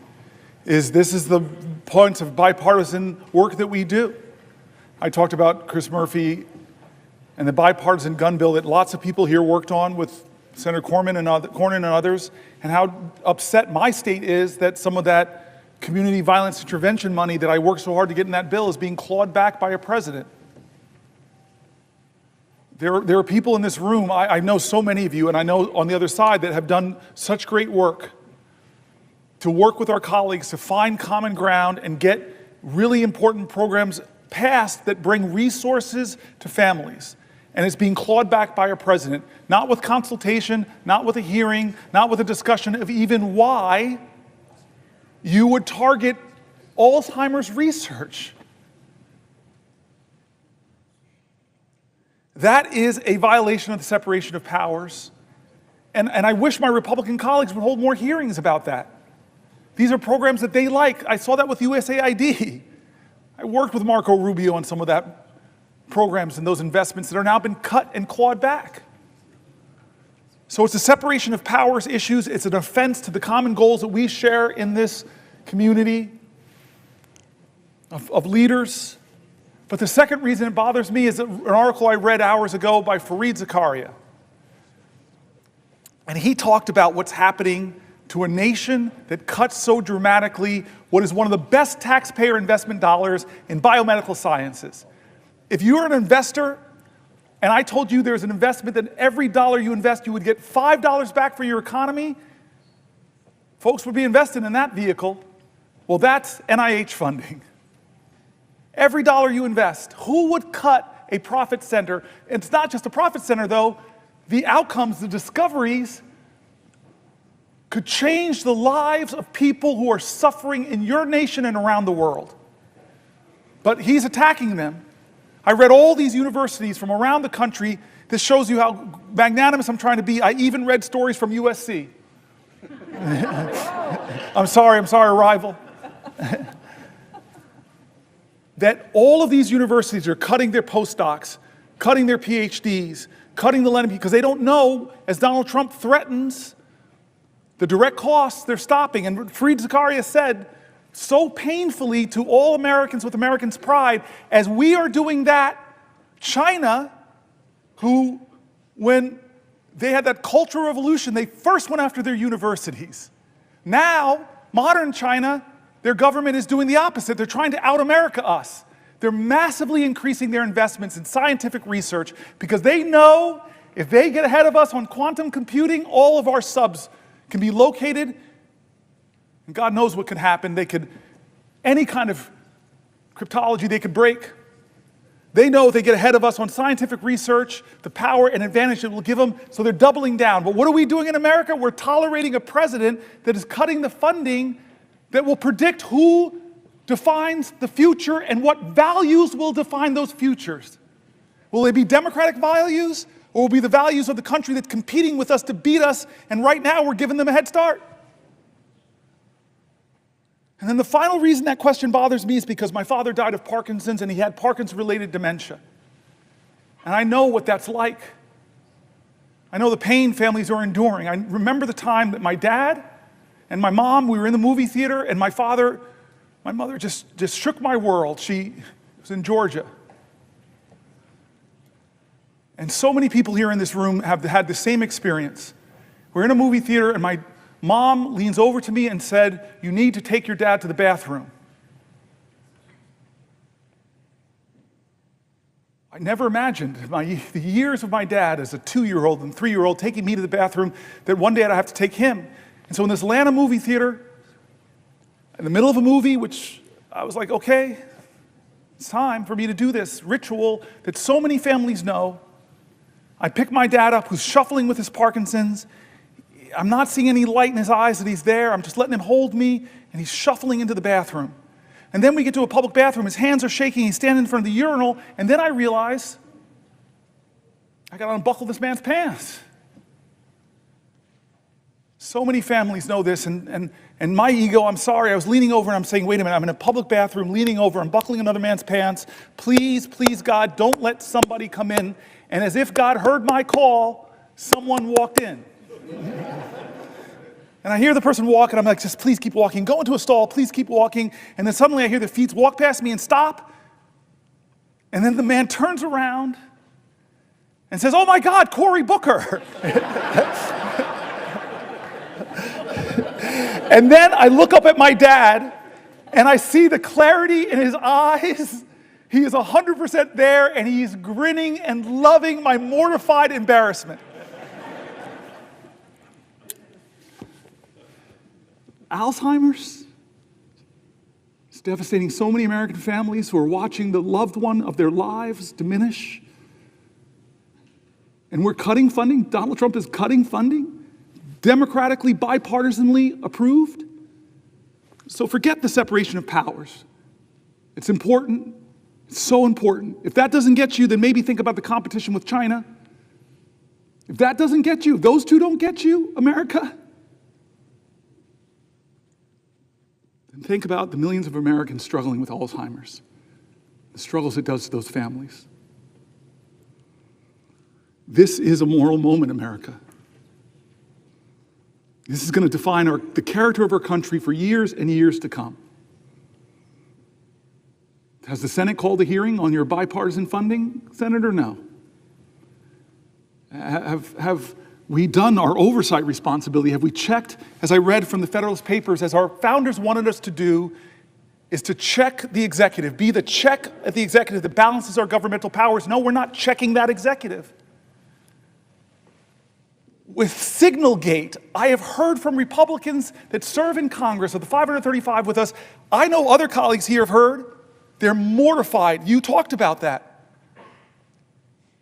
is this is the point of bipartisan work that we do. I talked about Chris Murphy and the bipartisan gun bill that lots of people here worked on with Senator Cornyn and others, and how upset my state is that some of that community violence intervention money that I worked so hard to get in that bill is being clawed back by a president. There are people in this room, I know so many of you, and I know on the other side, that have done such great work to work with our colleagues to find common ground and get really important programs passed that bring resources to families. And it's being clawed back by a president, not with consultation, not with a hearing, not with a discussion of even why you would target Alzheimer's research. That is a violation of the separation of powers. And I wish my Republican colleagues would hold more hearings about that. These are programs that they like. I saw that with USAID. I worked with Marco Rubio on some of that programs and those investments that are now been cut and clawed back. So it's a separation of powers issues. It's an offense to the common goals that we share in this community of leaders. But the second reason it bothers me is an article I read hours ago by Fareed Zakaria. And he talked about what's happening to a nation that cuts so dramatically what is one of the best taxpayer investment dollars in biomedical sciences. If you're an investor, and I told you there's an investment that every dollar you invest, you would get $5 back for your economy, folks would be invested in that vehicle. Well, that's NIH funding. Every dollar you invest, who would cut a profit center? It's not just a profit center, though. The outcomes, the discoveries, could change the lives of people who are suffering in your nation and around the world. But he's attacking them. I read all these universities from around the country. This shows you how magnanimous I'm trying to be. I even read stories from USC. I'm sorry, rival. That all of these universities are cutting their postdocs, cutting their PhDs, cutting the lending, because they don't know, as Donald Trump threatens, the direct costs they're stopping. And Fareed Zakaria said so painfully to all Americans with Americans' pride, as we are doing that, China, who, when they had that cultural revolution, they first went after their universities. Now, modern China, their government is doing the opposite. They're trying to out-America us. They're massively increasing their investments in scientific research because they know if they get ahead of us on quantum computing, all of our subs can be located, and God knows what could happen. They could, any kind of cryptology they could break. They know if they get ahead of us on scientific research, the power and advantage it will give them, so they're doubling down. But what are we doing in America? We're tolerating a president that is cutting the funding that will predict who defines the future and what values will define those futures. Will they be democratic values, or will it be the values of the country that's competing with us to beat us, and right now we're giving them a head start? And then the final reason that question bothers me is because my father died of Parkinson's, and he had Parkinson's-related dementia. And I know what that's like. I know the pain families are enduring. I remember the time that my dad and my mom, we were in the movie theater, and my mother just shook my world. She was in Georgia. And so many people here in this room have had the same experience. We're in a movie theater, and my mom leans over to me and said, "You need to take your dad to the bathroom." I never imagined the years of my dad as a 2-year-old and 3-year-old taking me to the bathroom, that one day I'd have to take him. And so in this Atlanta movie theater, in the middle of a movie, which I was like, okay, it's time for me to do this ritual that so many families know. I pick my dad up, who's shuffling with his Parkinson's. I'm not seeing any light in his eyes that he's there. I'm just letting him hold me, and he's shuffling into the bathroom. And then we get to a public bathroom. His hands are shaking. He's standing in front of the urinal, and then I realize I got to unbuckle this man's pants. So many families know this, and my ego, I'm sorry, I was leaning over and I'm saying, wait a minute, I'm in a public bathroom, leaning over, I'm buckling another man's pants. Please, please, God, don't let somebody come in. And as if God heard my call, someone walked in. And I hear the person walk, and I'm like, just please keep walking. Go into a stall, please keep walking. And then suddenly I hear the feet walk past me and stop. And then the man turns around and says, oh my God, Cory Booker. And then I look up at my dad, and I see the clarity in his eyes. He is 100% there, and he's grinning and loving my mortified embarrassment. Alzheimer's is devastating so many American families who are watching the loved one of their lives diminish. And we're cutting funding. Donald Trump is cutting funding, democratically, bipartisanly approved. So forget the separation of powers. It's important. It's so important. If that doesn't get you, then maybe think about the competition with China. If that doesn't get you, if those two don't get you, America, then think about the millions of Americans struggling with Alzheimer's, the struggles it does to those families. This is a moral moment, America. This is going to define the character of our country for years and years to come. Has the Senate called a hearing on your bipartisan funding, Senator? No. Have we done our oversight responsibility? Have we checked, as I read from the Federalist Papers, as our founders wanted us to do, is to check the executive, be the check at the executive that balances our governmental powers? No, we're not checking that executive. With Signalgate, I have heard from Republicans that serve in Congress, of the 535 with us, I know other colleagues here have heard, they're mortified. You talked about that.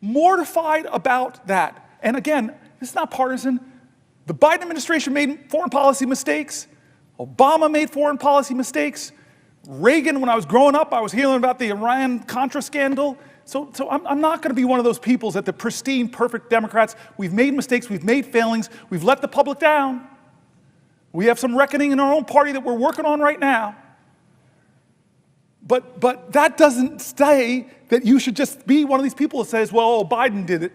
Mortified about that. And again, it's not partisan. The Biden administration made foreign policy mistakes. Obama made foreign policy mistakes. Reagan, when I was growing up, I was hearing about the Iran-Contra scandal. So I'm not going to be one of those people that the pristine, perfect Democrats. We've made mistakes, we've made failings, we've let the public down. We have some reckoning in our own party that we're working on right now. But that doesn't say that you should just be one of these people that says, well, Biden did it.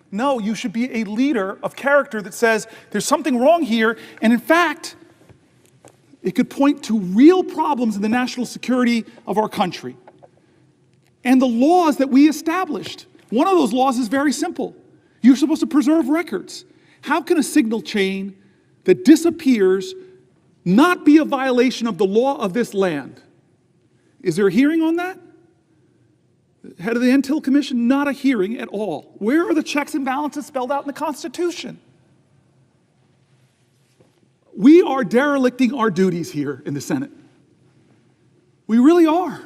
No, you should be a leader of character that says there's something wrong here, and in fact, it could point to real problems in the national security of our country. And the laws that we established. One of those laws is very simple. You're supposed to preserve records. How can a signal chain that disappears not be a violation of the law of this land? Is there a hearing on that? Head of the Intel Commission, not a hearing at all. Where are the checks and balances spelled out in the Constitution? We are derelicting our duties here in the Senate. We really are.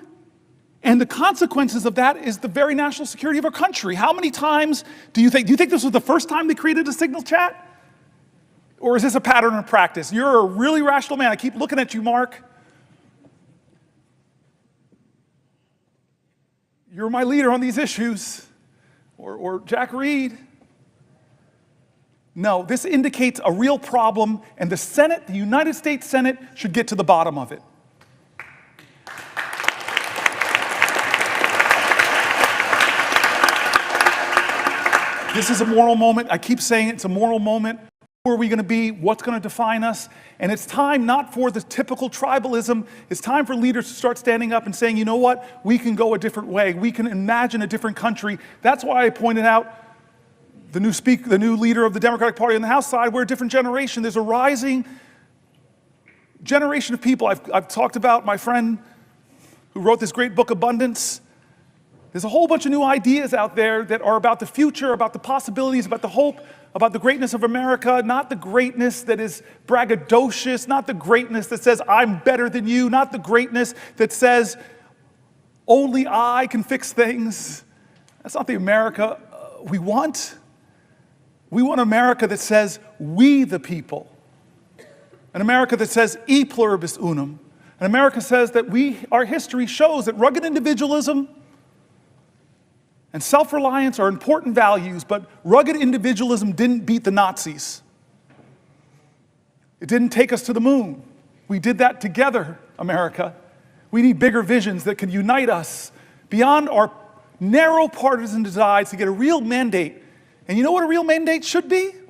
And the consequences of that is the very national security of our country. How many times do you think this was the first time they created a signal chat? Or is this a pattern of practice? You're a really rational man. I keep looking at you, Mark. You're my leader on these issues. Or Jack Reed. No, this indicates a real problem, and the Senate, the United States Senate, should get to the bottom of it. This is a moral moment. I keep saying it's a moral moment. Who are we going to be? What's going to define us? And it's time not for the typical tribalism. It's time for leaders to start standing up and saying, you know what? We can go a different way. We can imagine a different country. That's why I pointed out the new leader of the Democratic Party on the House side. We're a different generation. There's a rising generation of people. I've talked about my friend who wrote this great book, Abundance. There's a whole bunch of new ideas out there that are about the future, about the possibilities, about the hope, about the greatness of America, not the greatness that is braggadocious, not the greatness that says, I'm better than you, not the greatness that says, only I can fix things. That's not the America we want. We want America that says, we the people. An America that says, e pluribus unum. An America says that our history shows that rugged individualism and self-reliance are important values, but rugged individualism didn't beat the Nazis. It didn't take us to the moon. We did that together, America. We need bigger visions that can unite us beyond our narrow partisan divides to get a real mandate. And you know what a real mandate should be? It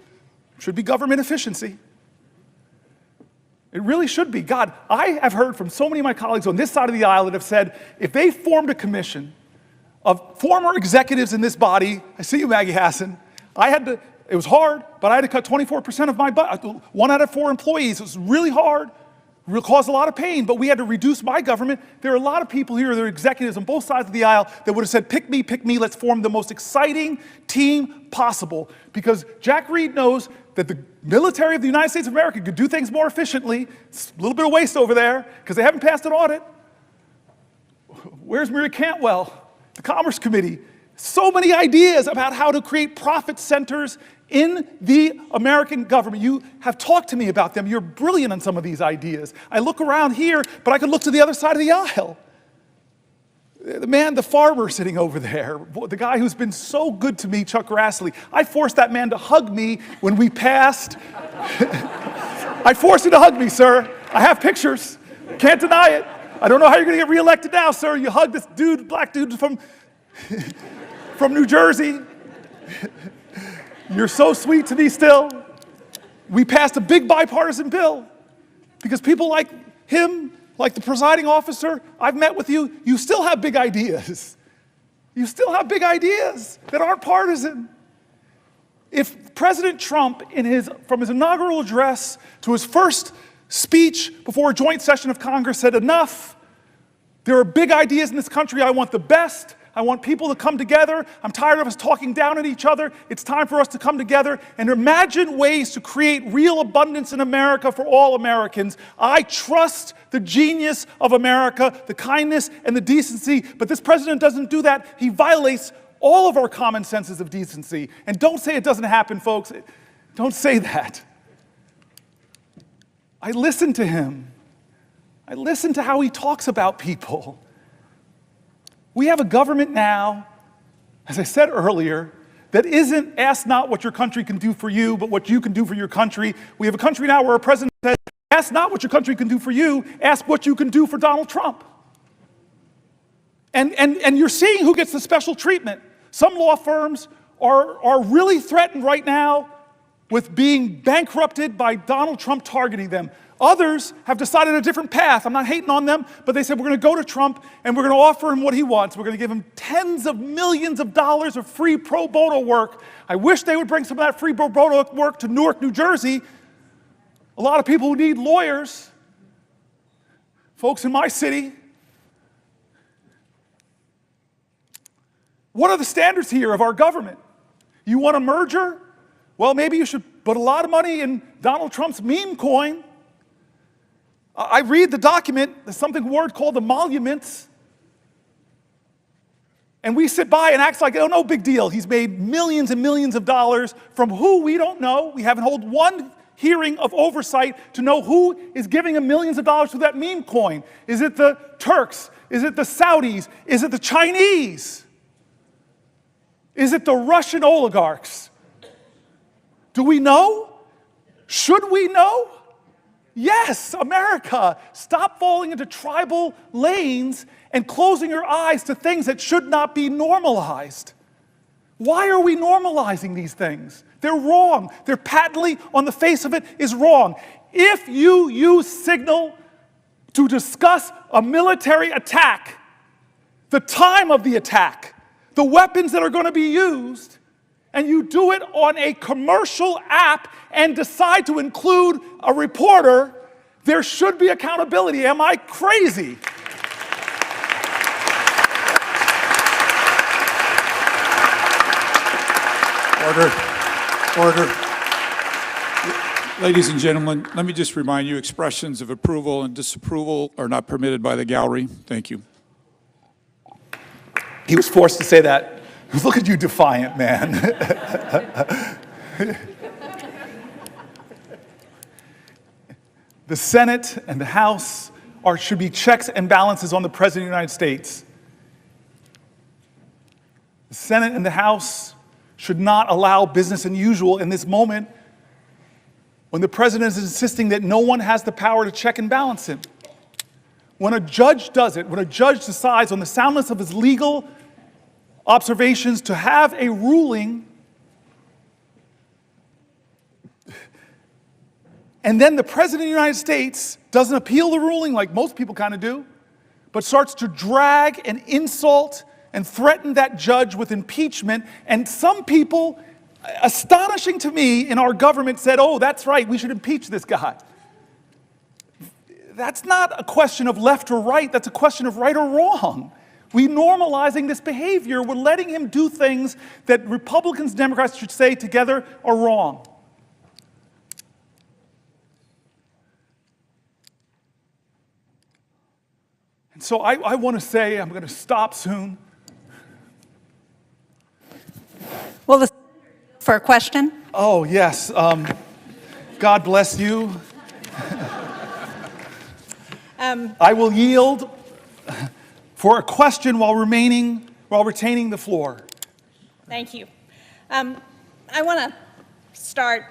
should be government efficiency. It really should be. God, I have heard from so many of my colleagues on this side of the aisle that have said, if they formed a commission of former executives in this body, I see you, Maggie Hassan, it was hard, but I had to cut 24% of my budget, 1 out of 4 employees. It was really hard, caused a lot of pain, but we had to reduce my government. There are a lot of people here, there are executives on both sides of the aisle that would have said, pick me, let's form the most exciting team possible. Because Jack Reed knows that the military of the United States of America could do things more efficiently. It's a little bit of waste over there, because they haven't passed an audit. Where's Maria Cantwell? The Commerce Committee. So many ideas about how to create profit centers in the American government. You have talked to me about them. You're brilliant on some of these ideas. I look around here, but I could look to the other side of the aisle. The farmer sitting over there, the guy who's been so good to me, Chuck Grassley. I forced that man to hug me when we passed. I forced you to hug me, sir. I have pictures. Can't deny it. I don't know how you're going to get reelected now, sir. You hugged this dude, black dude from New Jersey. You're so sweet to me still. We passed a big bipartisan bill because people like him, like the presiding officer, I've met with you, you still have big ideas. You still have big ideas that aren't partisan. If President Trump, from his inaugural address to his first speech before a joint session of Congress said, enough, there are big ideas in this country, I want the best, I want people to come together. I'm tired of us talking down at each other. It's time for us to come together and imagine ways to create real abundance in America for all Americans. I trust the genius of America, the kindness and the decency, but this president doesn't do that. He violates all of our common senses of decency. And don't say it doesn't happen, folks. Don't say that. I listen to him. I listen to how he talks about people. We have a government now, as I said earlier, that isn't ask not what your country can do for you, but what you can do for your country. We have a country now where a president says, ask not what your country can do for you, ask what you can do for Donald Trump. And you're seeing who gets the special treatment. Some law firms are really threatened right now with being bankrupted by Donald Trump targeting them. Others have decided a different path. I'm not hating on them, but they said we're going to go to Trump and we're going to offer him what he wants. We're going to give him tens of millions of dollars of free pro bono work. I wish they would bring some of that free pro bono work to Newark, New Jersey. A lot of people who need lawyers, folks in my city. What are the standards here of our government? You want a merger? Well, maybe you should put a lot of money in Donald Trump's meme coin. I read the document, there's something word called emoluments. And we sit by and act like, oh, no big deal. He's made millions and millions of dollars from who we don't know. We haven't held one hearing of oversight to know who is giving him millions of dollars to that meme coin. Is it the Turks? Is it the Saudis? Is it the Chinese? Is it the Russian oligarchs? Do we know? Should we know? Yes, America, stop falling into tribal lanes and closing your eyes to things that should not be normalized. Why are we normalizing these things? They're wrong. They're patently, on the face of it, is wrong. If you use Signal to discuss a military attack, the time of the attack, the weapons that are going to be used, and you do it on a commercial app and decide to include a reporter, there should be accountability. Am I crazy? Order. Ladies and gentlemen, let me just remind you, expressions of approval and disapproval are not permitted by the gallery. Thank you. He was forced to say that. Look at you, defiant man. The Senate and the House should be checks and balances on the President of the United States. The Senate and the House should not allow business as usual in this moment when the president is insisting that no one has the power to check and balance him. When a judge does it, when a judge decides on the soundness of his legal observations to have a ruling, and then the president of the United States doesn't appeal the ruling like most people kind of do, but starts to drag and insult and threaten that judge with impeachment. And some people, astonishing to me, in our government said, oh, that's right, we should impeach this guy. That's not a question of left or right, that's a question of right or wrong. We're normalizing this behavior. We're letting him do things that Republicans and Democrats should say together are wrong. And so I want to say, I'm going to stop soon. Well, for a question? Oh, yes. God bless you. I will yield for a question while retaining the floor. Thank you. I want to start,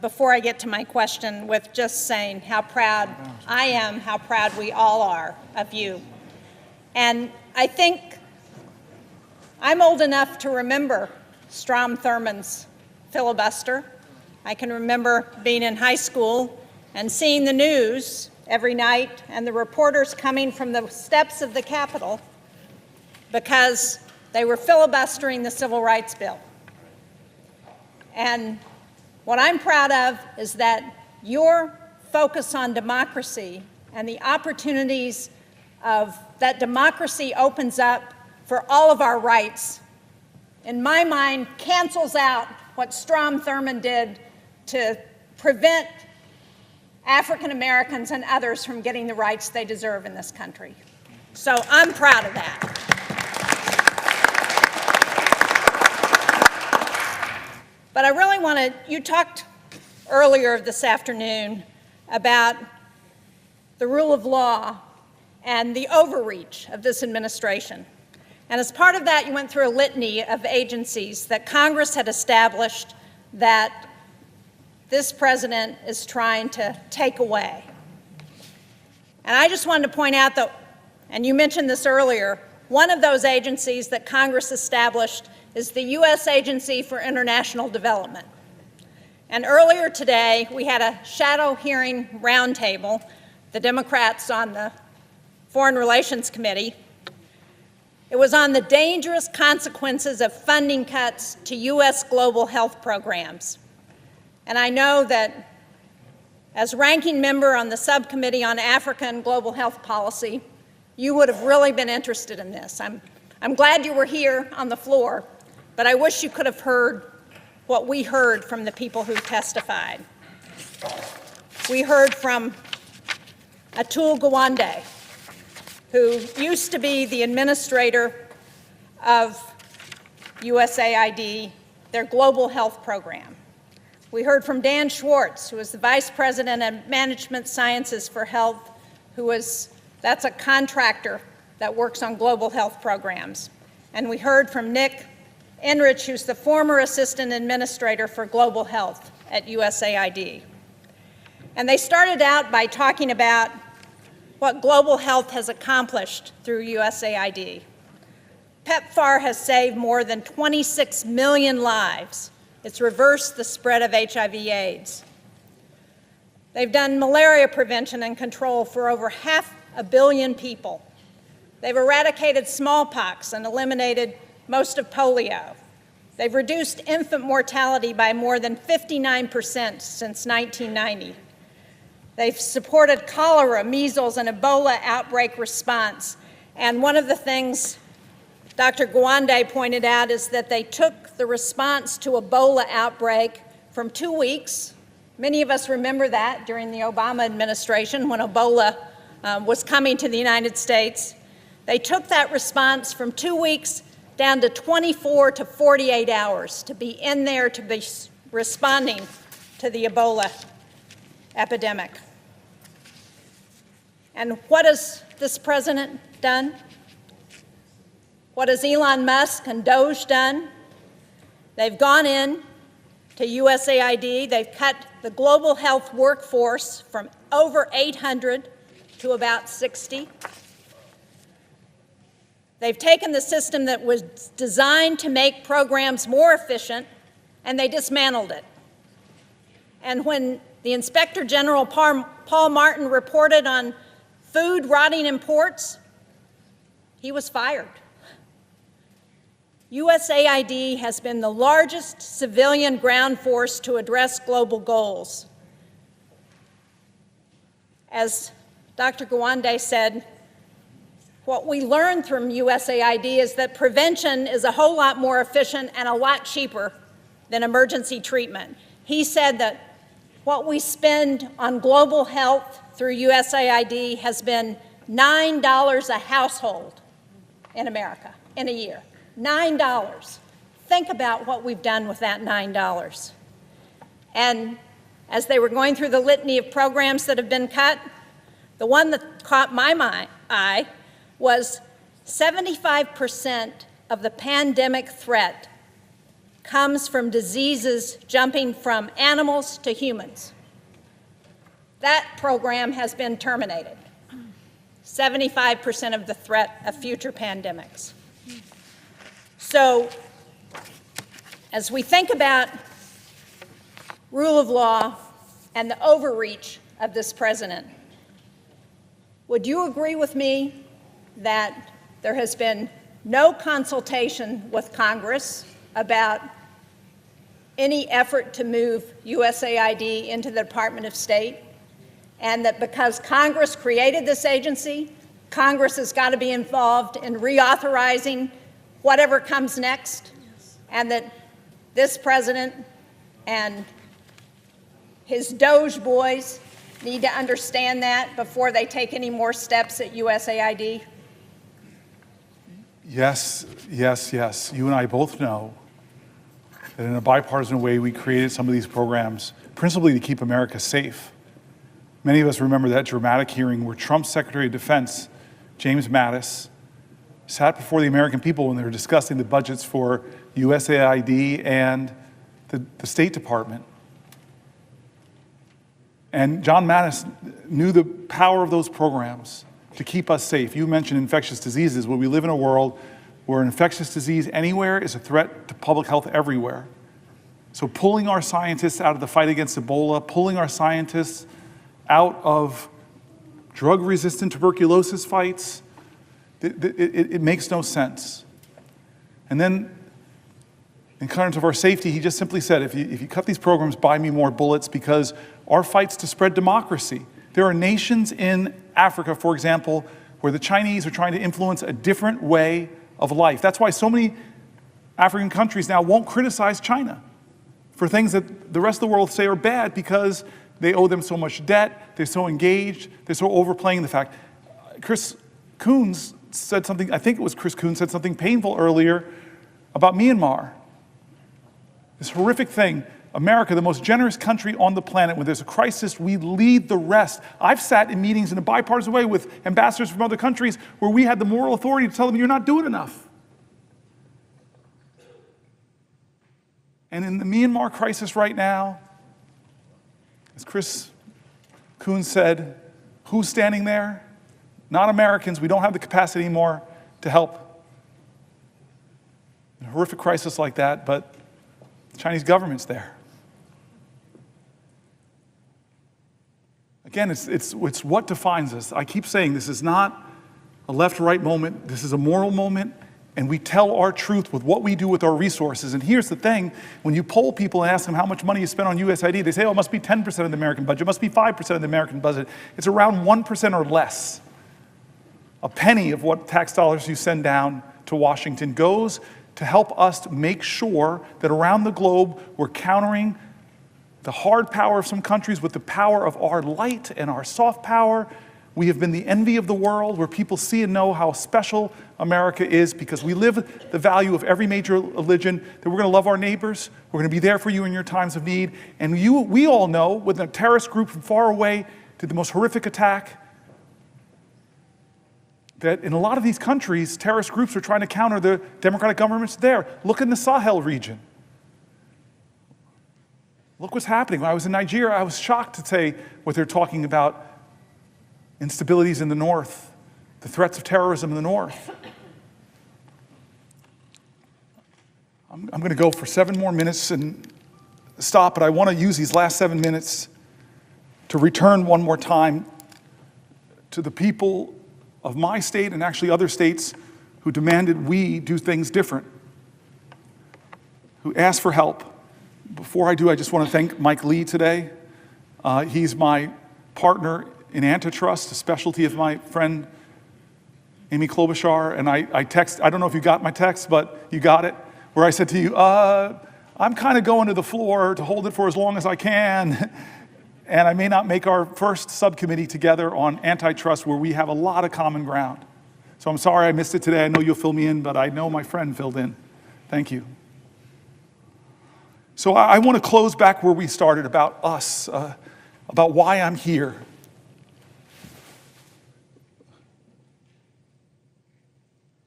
before I get to my question, with just saying how proud I am, how proud we all are of you. And I think I'm old enough to remember Strom Thurmond's filibuster. I can remember being in high school and seeing the news every night and the reporters coming from the steps of the Capitol because they were filibustering the Civil Rights Bill. And what I'm proud of is that your focus on democracy and the opportunities that democracy opens up for all of our rights, in my mind, cancels out what Strom Thurmond did to prevent African Americans and others from getting the rights they deserve in this country. So I'm proud of that. But I really want to, you talked earlier this afternoon about the rule of law and the overreach of this administration. And as part of that, you went through a litany of agencies that Congress had established that this president is trying to take away. And I just wanted to point out that, and you mentioned this earlier, one of those agencies that Congress established is the U.S. Agency for International Development. And earlier today, we had a shadow hearing roundtable, the Democrats on the Foreign Relations Committee. It was on the dangerous consequences of funding cuts to U.S. global health programs. And I know that as ranking member on the subcommittee on Africa and global health policy, you would have really been interested in this. I'm glad you were here on the floor, but I wish you could have heard what we heard from the people who testified. We heard from Atul Gawande, who used to be the administrator of USAID, their global health program. We heard from Dan Schwartz, who is the Vice President of Management Sciences for Health, that's a contractor that works on global health programs. And we heard from Nick Enrich, who's the former Assistant Administrator for Global Health at USAID. And they started out by talking about what global health has accomplished through USAID. PEPFAR has saved more than 26 million lives. It's reversed the spread of HIV/AIDS. They've done malaria prevention and control for over 500 million people. They've eradicated smallpox and eliminated most of polio. They've reduced infant mortality by more than 59% since 1990. They've supported cholera, measles, and Ebola outbreak response. And one of the things Dr. Gawande pointed out is that they took the response to Ebola outbreak from 2 weeks. Many of us remember that during the Obama administration when Ebola was coming to the United States. They took that response from 2 weeks down to 24 to 48 hours to be in there to be responding to the Ebola epidemic. And what has this president done? What has Elon Musk and Doge done? They've gone in to to USAID. They've cut the global health workforce from over 800 to about 60. They've taken the system that was designed to make programs more efficient, and they dismantled it. And when the Inspector General Paul Martin reported on food rotting in ports, he was fired. USAID has been the largest civilian ground force to address global goals. As Dr. Gawande said, what we learned from USAID is that prevention is a whole lot more efficient and a lot cheaper than emergency treatment. He said that what we spend on global health through USAID has been $9 a household in America in a year. $9. Think about what we've done with that $9. And as they were going through the litany of programs that have been cut, the one that caught my eye was 75% of the pandemic threat comes from diseases jumping from animals to humans. That program has been terminated. 75% of the threat of future pandemics. So, as we think about rule of law and the overreach of this president, would you agree with me that there has been no consultation with Congress about any effort to move USAID into the Department of State, and that because Congress created this agency, Congress has got to be involved in reauthorizing whatever comes next, and that this president and his Doge boys need to understand that before they take any more steps at USAID? Yes, yes, yes. You and I both know that in a bipartisan way, we created some of these programs principally to keep America safe. Many of us remember that dramatic hearing where Trump's Secretary of Defense, James Mattis, sat before the American people when they were discussing the budgets for USAID and the State Department. And John Mattis knew the power of those programs to keep us safe. You mentioned infectious diseases. Well, we live in a world where an infectious disease anywhere is a threat to public health everywhere. So pulling our scientists out of the fight against Ebola, pulling our scientists out of drug-resistant tuberculosis fights, it makes no sense. And then, in terms of our safety, he just simply said, if you cut these programs, buy me more bullets, because our fight's to spread democracy. There are nations in Africa, for example, where the Chinese are trying to influence a different way of life. That's why so many African countries now won't criticize China for things that the rest of the world say are bad because they owe them so much debt, they're so engaged, they're so overplaying the fact. Chris Coons said something, I think it was Chris Coons said something painful earlier about Myanmar. This horrific thing. America, the most generous country on the planet, when there's a crisis, we lead the rest. I've sat in meetings in a bipartisan way with ambassadors from other countries where we had the moral authority to tell them, you're not doing enough. And in the Myanmar crisis right now, as Chris Coons said, who's standing there? Not Americans. We don't have the capacity anymore to help in a horrific crisis like that, but the Chinese government's there. Again, it's what defines us. I keep saying this is not a left-right moment. This is a moral moment, and we tell our truth with what we do with our resources. And here's the thing. When you poll people and ask them how much money you spend on USAID, they say, oh, it must be 10% of the American budget. It must be 5% of the American budget. It's around 1% or less. A penny of what tax dollars you send down to Washington goes to help us to make sure that around the globe we're countering the hard power of some countries with the power of our light and our soft power. We have been the envy of the world, where people see and know how special America is because we live the value of every major religion, that we're going to love our neighbors, we're going to be there for you in your times of need. And we all know, with a terrorist group from far away did the most horrific attack, that in a lot of these countries, terrorist groups are trying to counter the democratic governments there. Look in the Sahel region. Look what's happening. When I was in Nigeria, I was shocked to say what they're talking about, instabilities in the north, the threats of terrorism in the north. I'm going to go for 7 more minutes and stop, but I want to use these last 7 minutes to return one more time to the people of my state and actually other states who demanded we do things different, who asked for help. Before I do, I just want to thank Mike Lee today. He's my partner in antitrust, a specialty of my friend Amy Klobuchar, and I don't know if you got my text, but you got it, where I said to you, I'm kind of going to the floor to hold it for as long as I can, and I may not make our first subcommittee together on antitrust where we have a lot of common ground. So I'm sorry I missed it today. I know you'll fill me in, but I know my friend filled in. Thank you. So I want to close back where we started, about us, about why I'm here.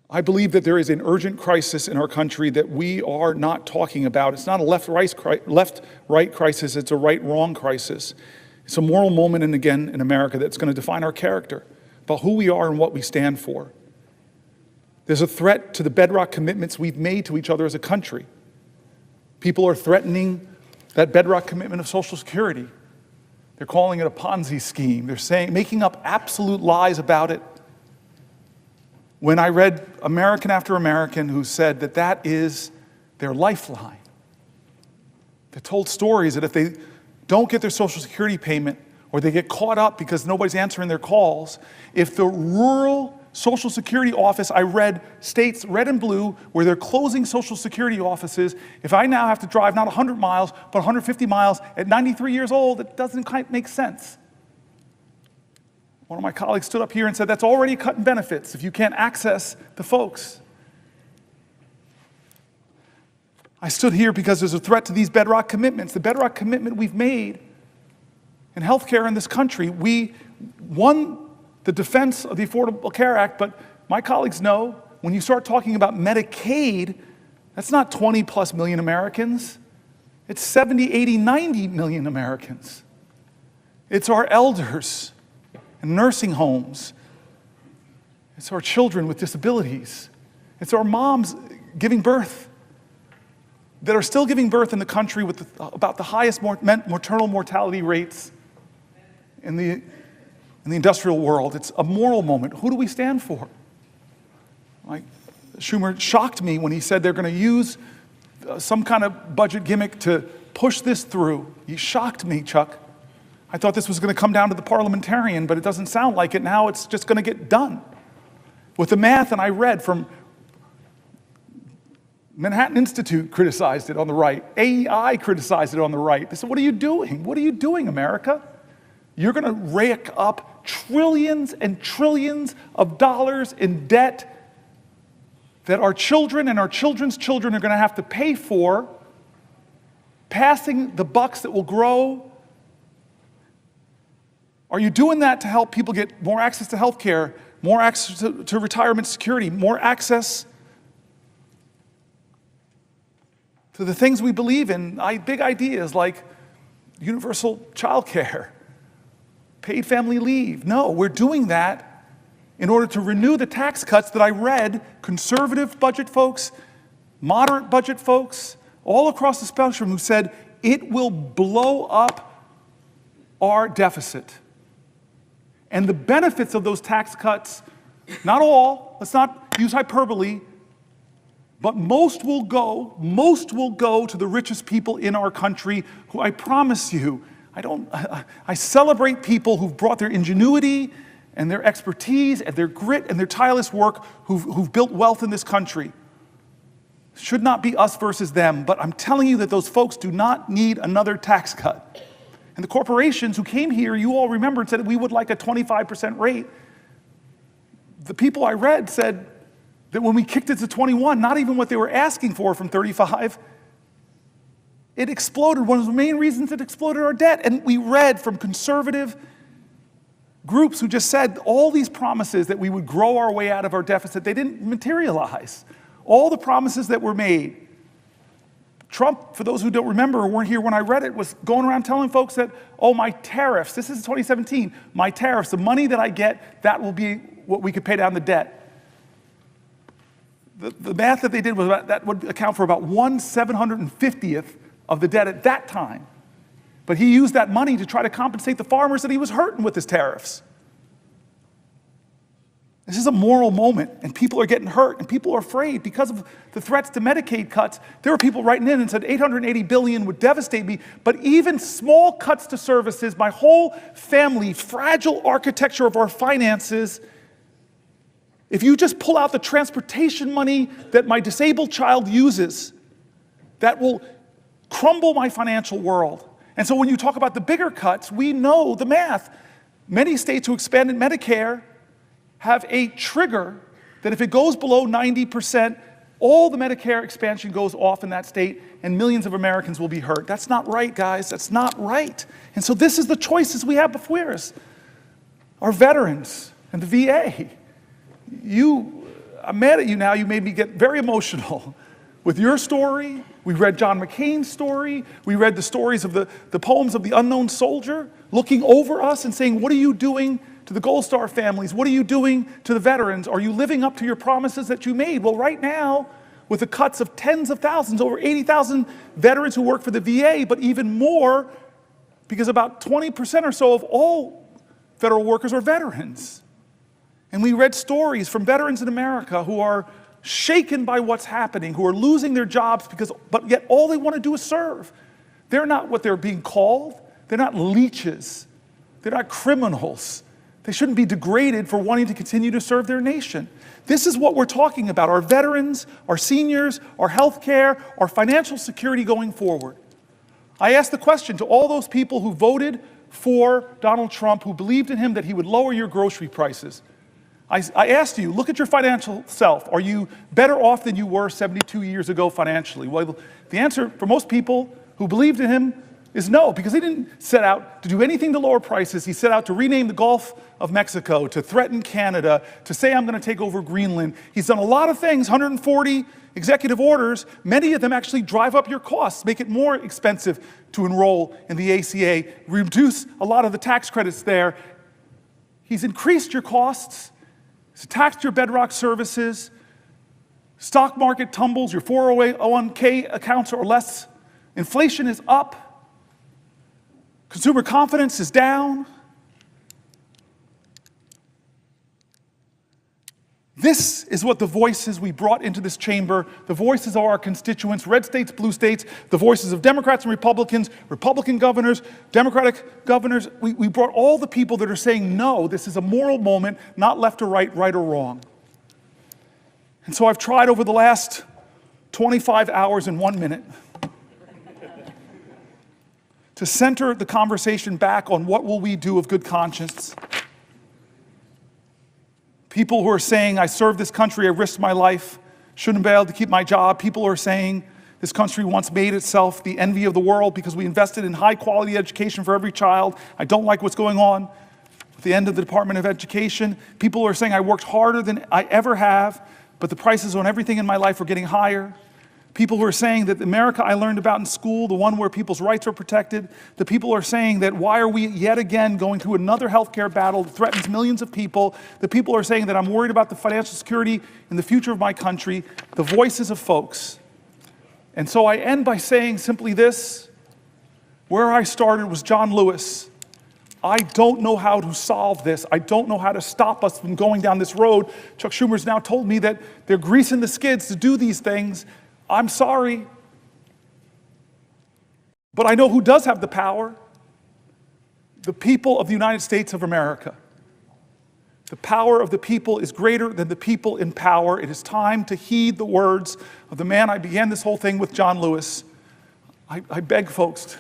I believe that there is an urgent crisis in our country that we are not talking about. It's not a left-right crisis, it's a right-wrong crisis. It's a moral moment, and again, in America, that's going to define our character, about who we are and what we stand for. There's a threat to the bedrock commitments we've made to each other as a country. People are threatening that bedrock commitment of Social Security. They're calling it a Ponzi scheme. They're making up absolute lies about it. When I read American after American who said that that is their lifeline, they told stories that if they don't get their Social Security payment or they get caught up because nobody's answering their calls, if the rural Social Security office, I read states, red and blue, where they're closing Social Security offices, if I now have to drive not 100 miles, but 150 miles at 93 years old, it doesn't quite make sense. One of my colleagues stood up here and said, that's already cutting benefits if you can't access the folks. I stood here because there's a threat to these bedrock commitments. The bedrock commitment we've made in healthcare in this country. We won the defense of the Affordable Care Act, but my colleagues know when you start talking about Medicaid, that's not 20 plus million Americans. It's 70, 80, 90 million Americans. It's our elders in nursing homes. It's our children with disabilities. It's our moms giving birth that are still giving birth in the country with about the highest maternal mortality rates in the industrial world. It's a moral moment. Who do we stand for? Like Schumer shocked me when he said they're going to use some kind of budget gimmick to push this through. He shocked me, Chuck. I thought this was going to come down to the parliamentarian, but it doesn't sound like it. Now it's just going to get done. With the math, and I read from Manhattan Institute criticized it on the right. AEI criticized it on the right. They said, what are you doing? What are you doing, America? You're going to rake up trillions and trillions of dollars in debt that our children and our children's children are going to have to pay for, passing the bucks that will grow. Are you doing that to help people get more access to health care, more access to retirement security, more access to the things we believe in, big ideas like universal child care, paid family leave? No, we're doing that in order to renew the tax cuts that I read conservative budget folks, moderate budget folks, all across the spectrum who said it will blow up our deficit. And the benefits of those tax cuts, not all, let's not use hyperbole, but most will go to the richest people in our country who I promise you, I celebrate people who've brought their ingenuity and their expertise and their grit and their tireless work who've built wealth in this country. Should not be us versus them, but I'm telling you that those folks do not need another tax cut. And the corporations who came here, you all remember, and said we would like a 25% rate. The people I read said that when we kicked it to 21, not even what they were asking for from 35, it exploded. One of the main reasons it exploded our debt. And we read from conservative groups who just said all these promises that we would grow our way out of our deficit, they didn't materialize. All the promises that were made, Trump, for those who don't remember or weren't here when I read it, was going around telling folks that, oh, my tariffs, this is 2017, my tariffs, the money that I get, that will be what we could pay down the debt. The math that they did was that would account for about 1/750th of the debt at that time. But he used that money to try to compensate the farmers that he was hurting with his tariffs. This is a moral moment, and people are getting hurt, and people are afraid because of the threats to Medicaid cuts. There were people writing in and said $880 billion would devastate me, but even small cuts to services, my whole family, fragile architecture of our finances, if you just pull out the transportation money that my disabled child uses, that will crumble my financial world. And so when you talk about the bigger cuts, we know the math. Many states who expanded Medicare have a trigger that if it goes below 90%, all the Medicare expansion goes off in that state and millions of Americans will be hurt. That's not right, guys. That's not right. And so this is the choices we have before us. Our veterans and the VA. I'm mad at you now. You made me get very emotional with your story. We read John McCain's story. We read the stories of the poems of the unknown soldier looking over us and saying, what are you doing to the Gold Star families? What are you doing to the veterans? Are you living up to your promises that you made? Well, right now, with the cuts of tens of thousands, over 80,000 veterans who work for the VA, but even more, because about 20% or so of all federal workers are veterans. And we read stories from veterans in America who are shaken by what's happening, who are losing their jobs but yet all they want to do is serve. They're not what they're being called. They're not leeches. They're not criminals. They shouldn't be degraded for wanting to continue to serve their nation. This is what we're talking about, our veterans, our seniors, our health care, our financial security going forward. I asked the question to all those people who voted for Donald Trump, who believed in him that he would lower your grocery prices. I asked you, look at your financial self. Are you better off than you were 72 years ago financially? Well, the answer for most people who believed in him is no, because he didn't set out to do anything to lower prices. He set out to rename the Gulf of Mexico, to threaten Canada, to say I'm going to take over Greenland. He's done a lot of things, 140 executive orders. Many of them actually drive up your costs, make it more expensive to enroll in the ACA, reduce a lot of the tax credits there. He's increased your costs. He's taxed your bedrock services. Stock market tumbles, your 401k accounts are less. Inflation is up. Consumer confidence is down. This is what the voices we brought into this chamber, the voices of our constituents, red states, blue states, the voices of Democrats and Republicans, Republican governors, Democratic governors. We brought all the people that are saying, no, this is a moral moment, not left or right, right or wrong. And so I've tried over the last 25 hours and 1 minute to center the conversation back on what will we do of good conscience. People who are saying, I served this country, I risked my life, shouldn't be able to keep my job. People who are saying, this country once made itself the envy of the world because we invested in high quality education for every child. I don't like what's going on with the end of the Department of Education. People who are saying, I worked harder than I ever have, but the prices on everything in my life are getting higher. People who are saying that the America I learned about in school, the one where people's rights are protected, the people who are saying that why are we yet again going through another healthcare battle that threatens millions of people, the people who are saying that I'm worried about the financial security and the future of my country, the voices of folks. And so I end by saying simply this, where I started was John Lewis. I don't know how to solve this. I don't know how to stop us from going down this road. Chuck Schumer's now told me that they're greasing the skids to do these things. I'm sorry, but I know who does have the power. The people of the United States of America. The power of the people is greater than the people in power. It is time to heed the words of the man I began this whole thing with, John Lewis. I beg folks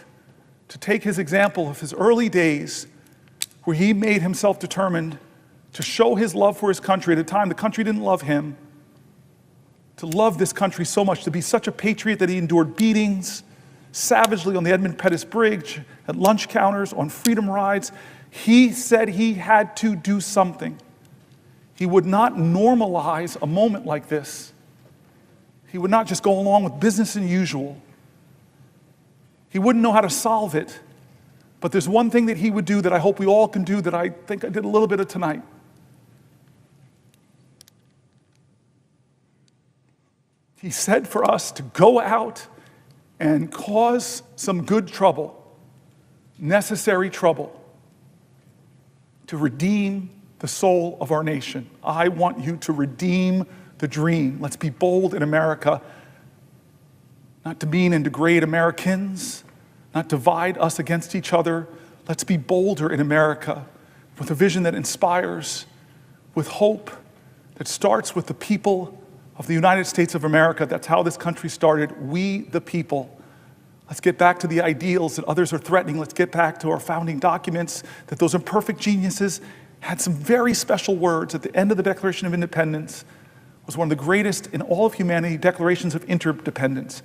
to take his example of his early days where he made himself determined to show his love for his country at a time the country didn't love him. To love this country so much, to be such a patriot that he endured beatings savagely on the Edmund Pettus Bridge, at lunch counters, on freedom rides. He said he had to do something. He would not normalize a moment like this. He would not just go along with business as usual. He wouldn't know how to solve it. But there's one thing that he would do that I hope we all can do that I think I did a little bit of tonight. He said for us to go out and cause some good trouble, necessary trouble, to redeem the soul of our nation. I want you to redeem the dream. Let's be bold in America, not demean and degrade Americans, not divide us against each other. Let's be bolder in America with a vision that inspires, with hope that starts with the people of the United States of America. That's how this country started. We, the people. Let's get back to the ideals that others are threatening. Let's get back to our founding documents, that those imperfect geniuses had some very special words at the end of the Declaration of Independence. It was one of the greatest in all of humanity declarations of interdependence.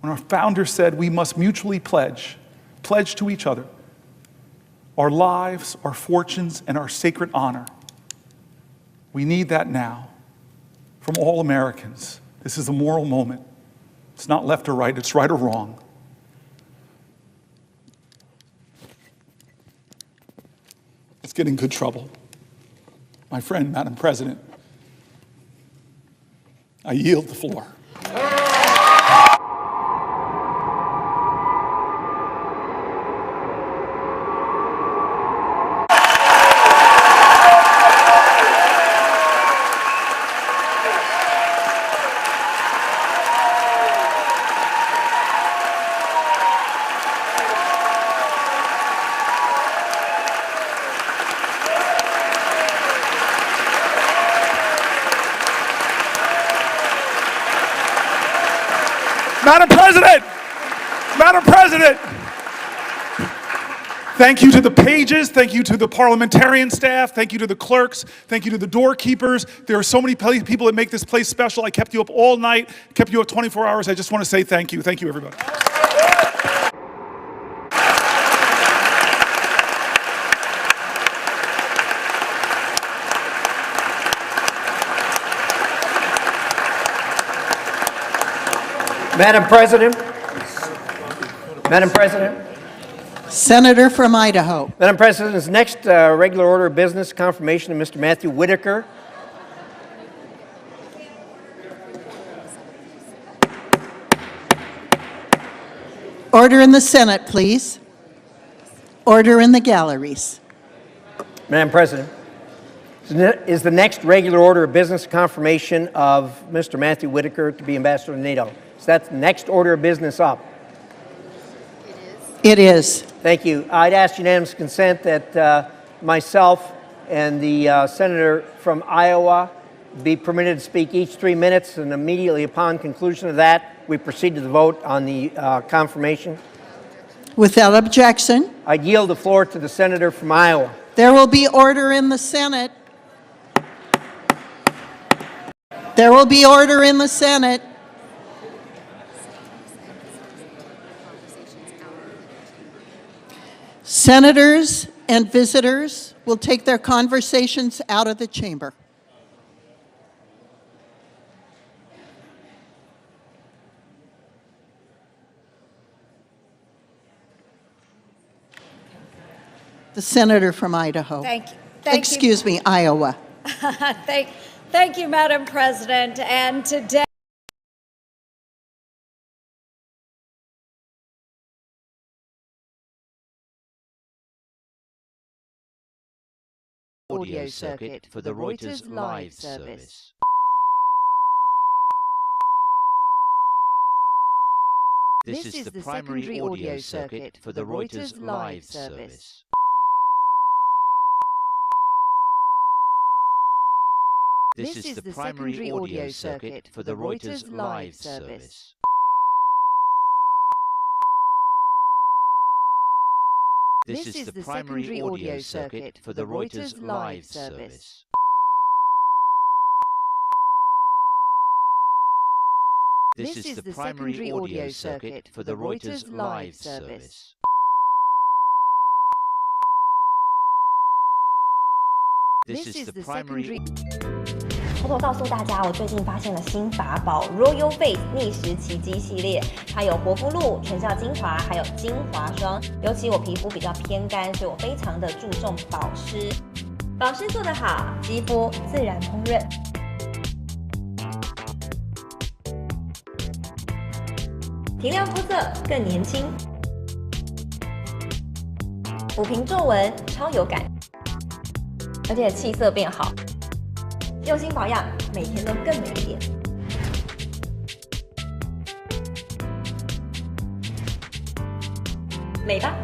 When our founders said we must mutually pledge to each other our lives, our fortunes, and our sacred honor. We need that now from all Americans. This is a moral moment. It's not left or right, it's right or wrong. Let's get in good trouble. My friend, Madam President, I yield the floor. Madam President, thank you to the pages, thank you to the parliamentarian staff, thank you to the clerks, thank you to the doorkeepers. There are so many people that make this place special. I kept you up all night, kept you up 24 hours. I just want to say thank you. Thank you, everybody. Madam President. Madam President. Senator from Idaho. Madam President, this next regular order of business, confirmation of Mr. Matthew Whitaker. Order in the Senate, please. Order in the galleries. Madam President, is the next regular order of business confirmation of Mr. Matthew Whitaker to be ambassador to NATO? So that's the next order of business up. It is. Thank you. I'd ask unanimous consent that myself and the senator from Iowa be permitted to speak each 3 minutes, and immediately upon conclusion of that, we proceed to the vote on the confirmation. Without objection. I'd yield the floor to the senator from Iowa. There will be order in the Senate. There will be order in the Senate. Senators and visitors will take their conversations out of the chamber. The senator from Idaho. Thank you. Excuse me, Iowa. Thank you, Madam President. And today, audio circuit for the Reuters live service. This is the primary audio circuit for the Reuters live service. This is the primary audio circuit for the Reuters live service. This is the primary audio circuit for the Reuters live service. This is the primary audio circuit for the Reuters live service. This is the primary. 偷偷告诉大家，我最近发现了新法宝 Royal Face 逆时奇迹系列，它有活肤露、全效精华，还有精华霜。尤其我皮肤比较偏干，所以我非常的注重保湿。保湿做得好，肌肤自然烹润。提亮肤色更年轻，抚平皱纹超有感，而且气色变好。用心保养，每天都更美一点。美吧。